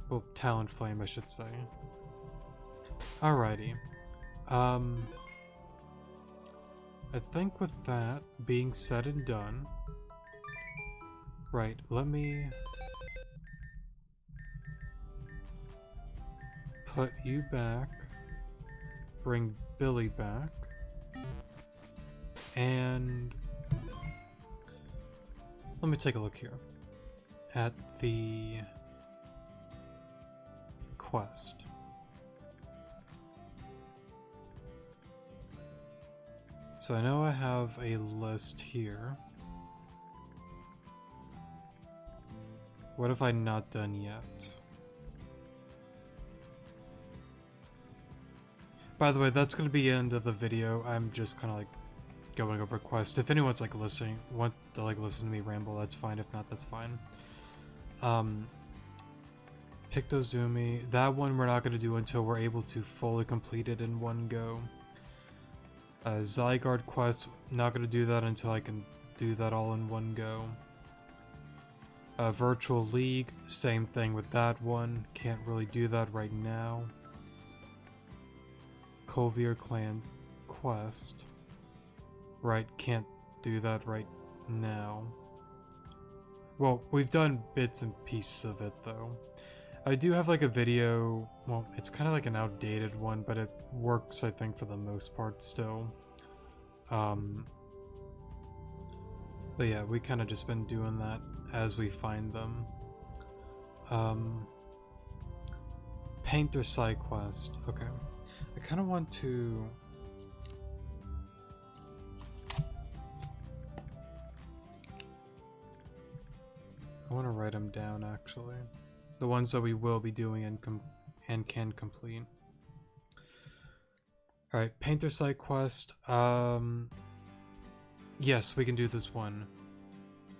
[SPEAKER 1] Well, Talon Flame I should say. Alrighty. I think with that being said and done, right, let me put you back, bring Billy back, and let me take a look here at the quest. So I know I have a list here. What have I not done yet? By the way, that's going to be the end of the video. I'm just kind of like going over quests. If anyone's like listening, want to like listen to me ramble, that's fine. If not, that's fine. Pictozumi, that one we're not going to do until we're able to fully complete it in one go. Zygarde quest, not going to do that until I can do that all in one go. Virtual League, same thing with that one, can't really do that right now. Colvier Clan quest, right, can't do that right now. Well, we've done bits and pieces of it though. I do have like a video, well, it's kind of like an outdated one, but it works I think for the most part still. But yeah, we kind of just been doing that as we find them. Painter side quest. Okay. I kind of want to... I want to write them down actually. The ones that we will be doing and can complete. Alright, Painter side quest. Yes, we can do this one.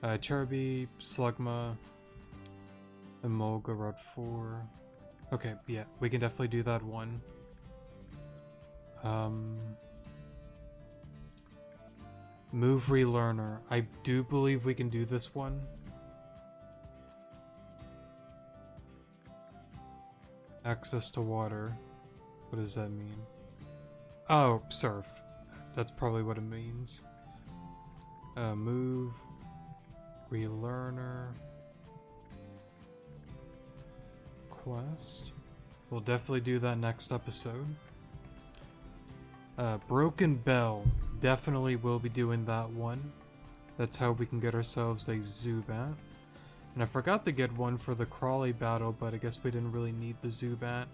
[SPEAKER 1] Cherubi, Slugma, Emolga, Route 4. Okay, yeah, we can definitely do that one. Move Relearner. I do believe we can do this one. Access to water. What does that mean? Oh, surf. That's probably what it means. Move. Relearner. Quest. We'll definitely do that next episode. Broken Bell. Definitely will be doing that one. That's how we can get ourselves a Zubat. And I forgot to get one for the Crawley battle, but I guess we didn't really need the Zubat.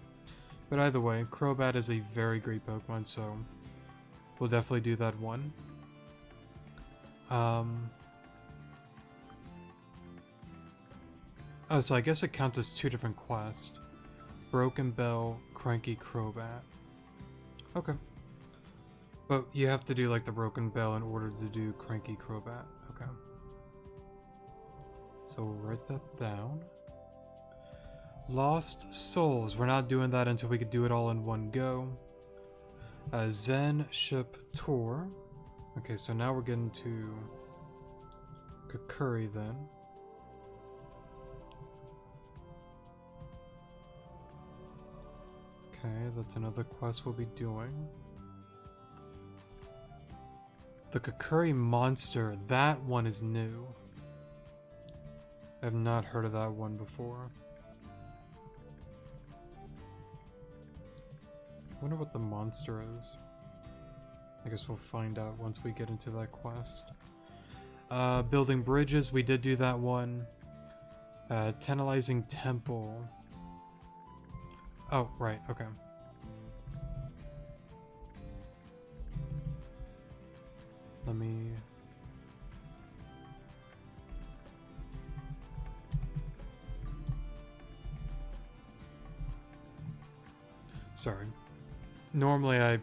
[SPEAKER 1] But either way, Crobat is a very great Pokemon, so we'll definitely do that one. Oh, so I guess it counts as two different quests. Broken Bell, Cranky Crobat. Okay. But you have to do like the Broken Bell in order to do Cranky Crobat. Okay. So we'll write that down. Lost Souls. We're not doing that until we could do it all in one go. Zen Ship Tour. Okay, so now we're getting to Kakuri then. Okay, that's another quest we'll be doing. The Kakuri Monster. That one is new. I've not heard of that one before. I wonder what the monster is. I guess we'll find out once we get into that quest. Building bridges, we did do that one. Tantalizing Temple. Oh, right, okay. Let me... Sorry. Normally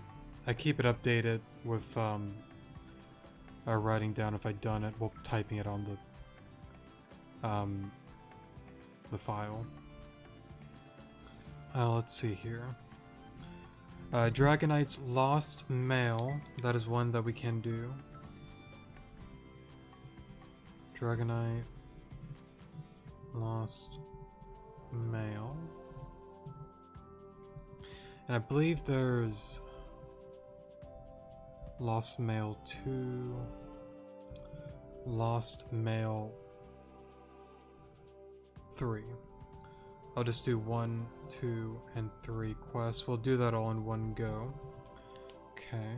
[SPEAKER 1] I keep it updated with writing down if I've done it, well, typing it on the file. Let's see here. Dragonite's Lost Mail. That is one that we can do. Dragonite Lost Mail. And I believe there's Lost Mail 2, Lost Mail 3. I'll just do 1, 2, and 3 quests. We'll do that all in one go. Okay.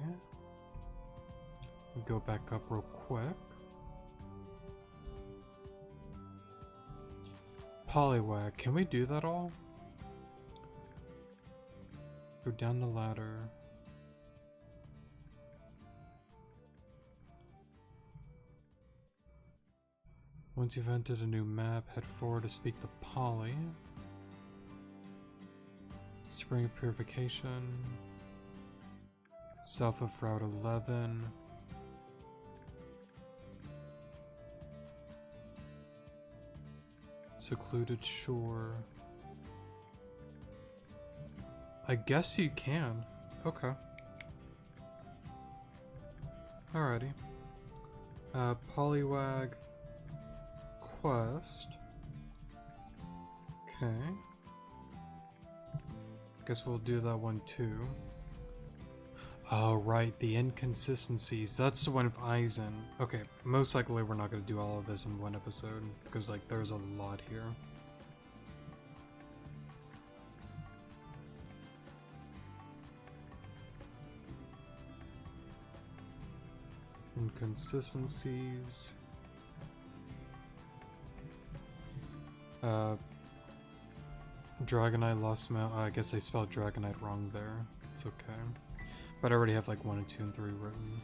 [SPEAKER 1] Go back up real quick. Poliwag, can we do that all? Go down the ladder. Once you've entered a new map, head forward to speak to Polly. Spring of Purification. South of Route 11. Secluded Shore. I guess you can. Okay. Alrighty. Poliwag quest. Okay. Guess we'll do that one too. Oh, right, the inconsistencies. That's the one of Eisen. Okay, most likely we're not going to do all of this in one episode, because, like, there's a lot here. Inconsistencies. Dragonite lost Mount. I guess I spelled Dragonite wrong there. It's okay. But I already have like 1 and 2 and 3 written.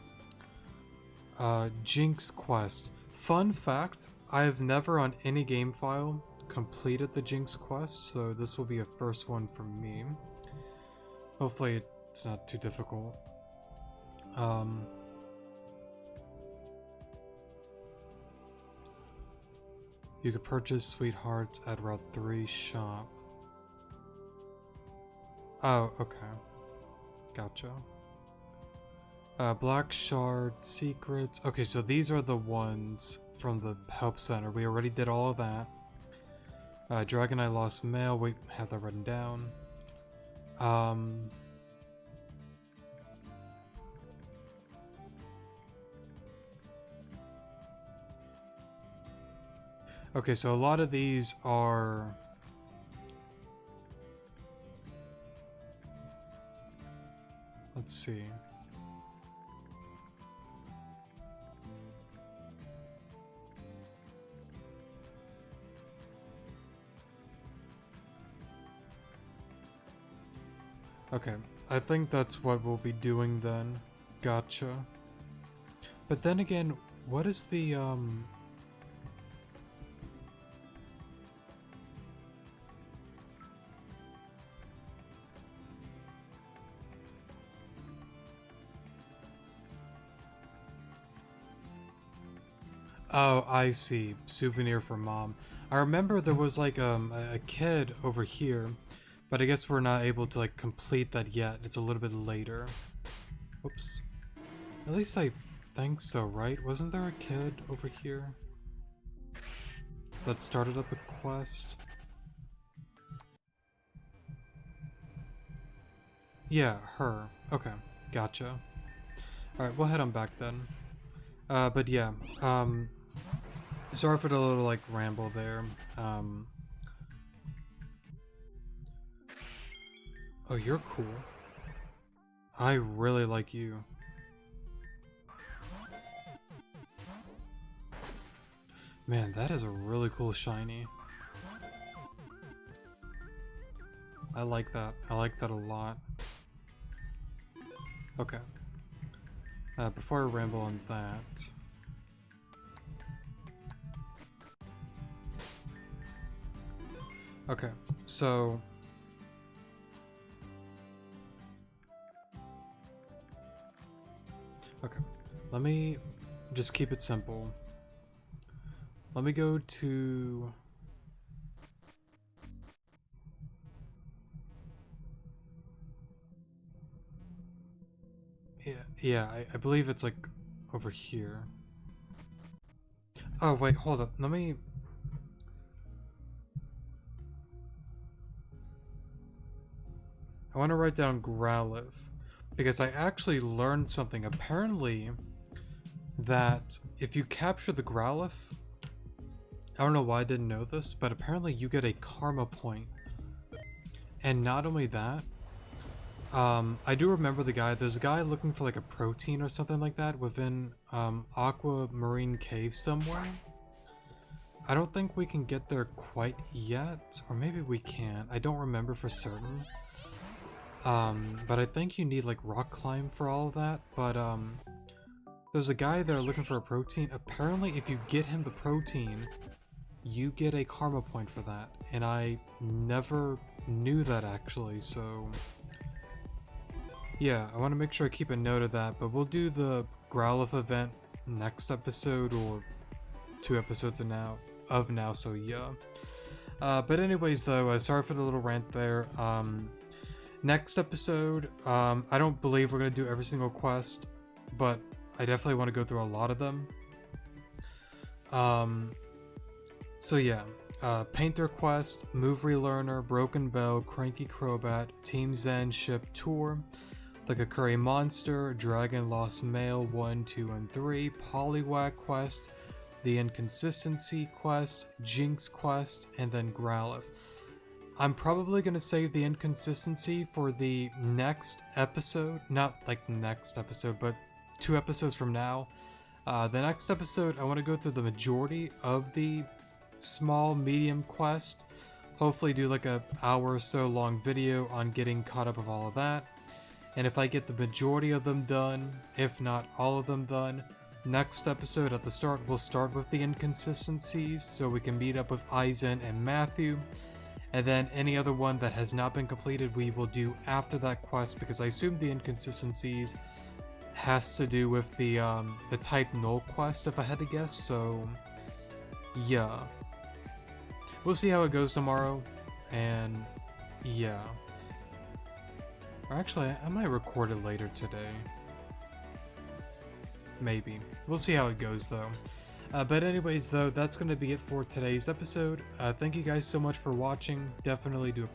[SPEAKER 1] Jinx quest. Fun fact, I have never on any game file completed the Jinx quest, so this will be a first one for me. Hopefully it's not too difficult. You could purchase Sweethearts at Route 3 shop. Oh, okay. Gotcha. Black Shard Secrets. Okay, so these are the ones from the Help Center. We already did all of that. Dragonite Lost Mail. We have that written down. Okay, so a lot of these are... Let's see. Okay, I think that's what we'll be doing then. Gotcha. But then again, what is the, Oh, I see. Souvenir for mom. I remember there was like a kid over here, but I guess we're not able to like complete that yet. It's a little bit later. Oops. At least I think so, right? Wasn't there a kid over here that started up a quest? Yeah, her. Okay, gotcha. Alright, we'll head on back then. But yeah, sorry for the little, like, ramble there. Oh, you're cool. I really like you. Man, that is a really cool shiny. I like that. I like that a lot. Okay. Before I ramble on that... Okay, so... Okay, let me just keep it simple. Let me go to... Yeah, I believe it's like over here. Oh, wait, hold up. Let me... I want to write down Growlithe, because I actually learned something. Apparently, that if you capture the Growlithe, I don't know why I didn't know this, but apparently you get a karma point. And not only that, I do remember there's a guy looking for like a protein or something like that within Aquamarine Cave somewhere. I don't think we can get there quite yet, or maybe we can. I don't remember for certain. But I think you need like rock climb for all of that. But there's a guy there looking for a protein. Apparently if you get him the protein, you get a karma point for that. And I never knew that actually, so... Yeah, I want to make sure I keep a note of that, but we'll do the Growlithe event next episode, or 2 episodes of now, so yeah. But anyways though, sorry for the little rant there. Next episode, I don't believe we're going to do every single quest, but I definitely want to go through a lot of them. So yeah, Painter Quest, Move Relearner, Broken Bell, Cranky Crobat, Team Zen Ship Tour, like a Curry Monster, Dragon Lost Male 1, 2, and 3, Poliwag quest, the Inconsistency quest, Jinx quest, and then Growlithe. I'm probably going to save the Inconsistency for the next episode, not like next episode, but 2 episodes from now. The next episode, I want to go through the majority of the small, medium quest. Hopefully do like a hour or so long video on getting caught up with all of that. And if I get the majority of them done, if not all of them done, next episode at the start, we'll start with the Inconsistencies so we can meet up with Aizen and Matthew. And then any other one that has not been completed, we will do after that quest, because I assume the Inconsistencies has to do with the Type Null quest, if I had to guess. So yeah, we'll see how it goes tomorrow. And yeah, or actually, I might record it later today. Maybe. We'll see how it goes though. But anyways though, that's going to be it for today's episode. Thank you guys so much for watching. Definitely do appreciate